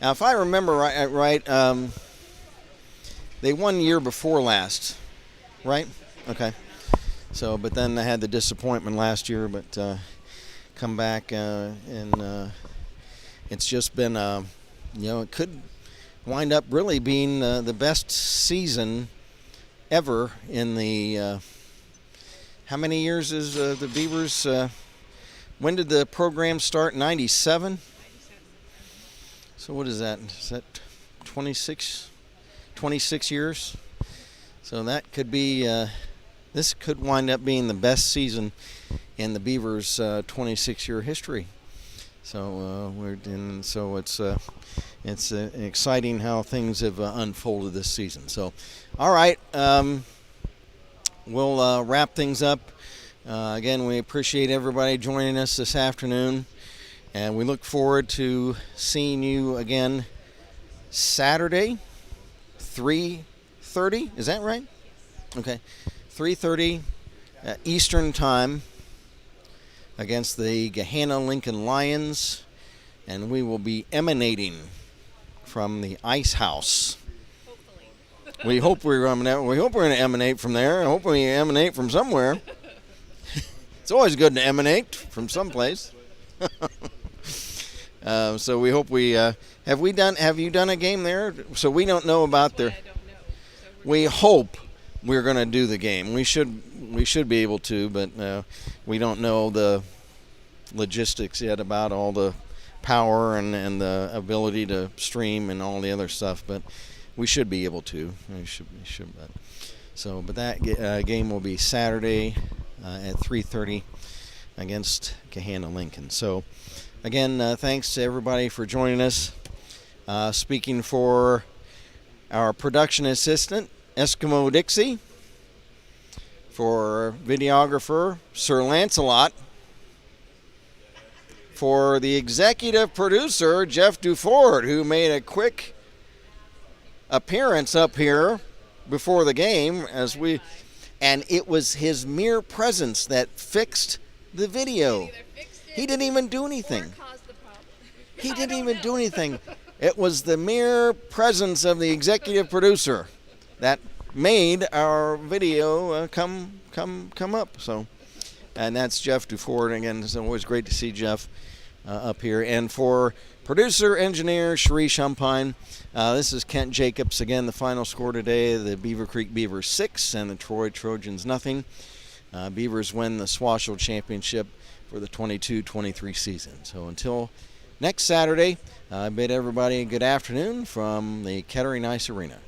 S1: Now, if I remember right, they won the year before last, right? Okay. So, but then they had the disappointment last year, but come back and it's just been, it could wind up really being the best season ever in the, how many years is the Beavers, when did the program start? 97? So what is that? Is that 26 years? So that could be, this could wind up being the best season in the Beavers' 26-year history. So it's exciting how things have unfolded this season. So, all right, we'll wrap things up. Again, we appreciate everybody joining us this afternoon, and we look forward to seeing you again Saturday, 3:30. Is that right? Okay, 3:30 Eastern Time against the Gahanna Lincoln Lions, and we will be emanating from the Ice House.
S3: Hopefully.
S1: We hope we're going to emanate from there. I hope we emanate from somewhere. It's always good to emanate from someplace. So we hope we have you done a game there? So we don't know about
S3: That's
S1: the.
S3: why I don't know. So
S1: We hope we're going to do the game. We should be able to, but we don't know the logistics yet about all the power and the ability to stream and all the other stuff. But we should be able to. We should. But that game will be Saturday at 3:30 against Gahanna Lincoln. So again, thanks to everybody for joining us. Speaking for our production assistant, Eskimo Dixie, for videographer, Sir Lancelot, for the executive producer, Jeff Duford, who made a quick appearance up here before the game and it was his mere presence that fixed the video.
S3: either fixed it
S1: He didn't even do anything.
S3: or caused the problem.
S1: He
S3: I
S1: didn't
S3: don't
S1: even
S3: know.
S1: do anything. It was the mere presence of the executive producer that made our video come up. So, and that's Jeff Duford. Again, it's always great to see Jeff up here. And for producer, engineer, Cherie Champagne, this is Kent Jacobs. Again, the final score today, the Beaver Creek Beavers 6 and the Troy Trojans nothing. Beavers win the SWOHSHL championship for the 22-23 season. So until next Saturday, I bid everybody a good afternoon from the Kettering Ice Arena.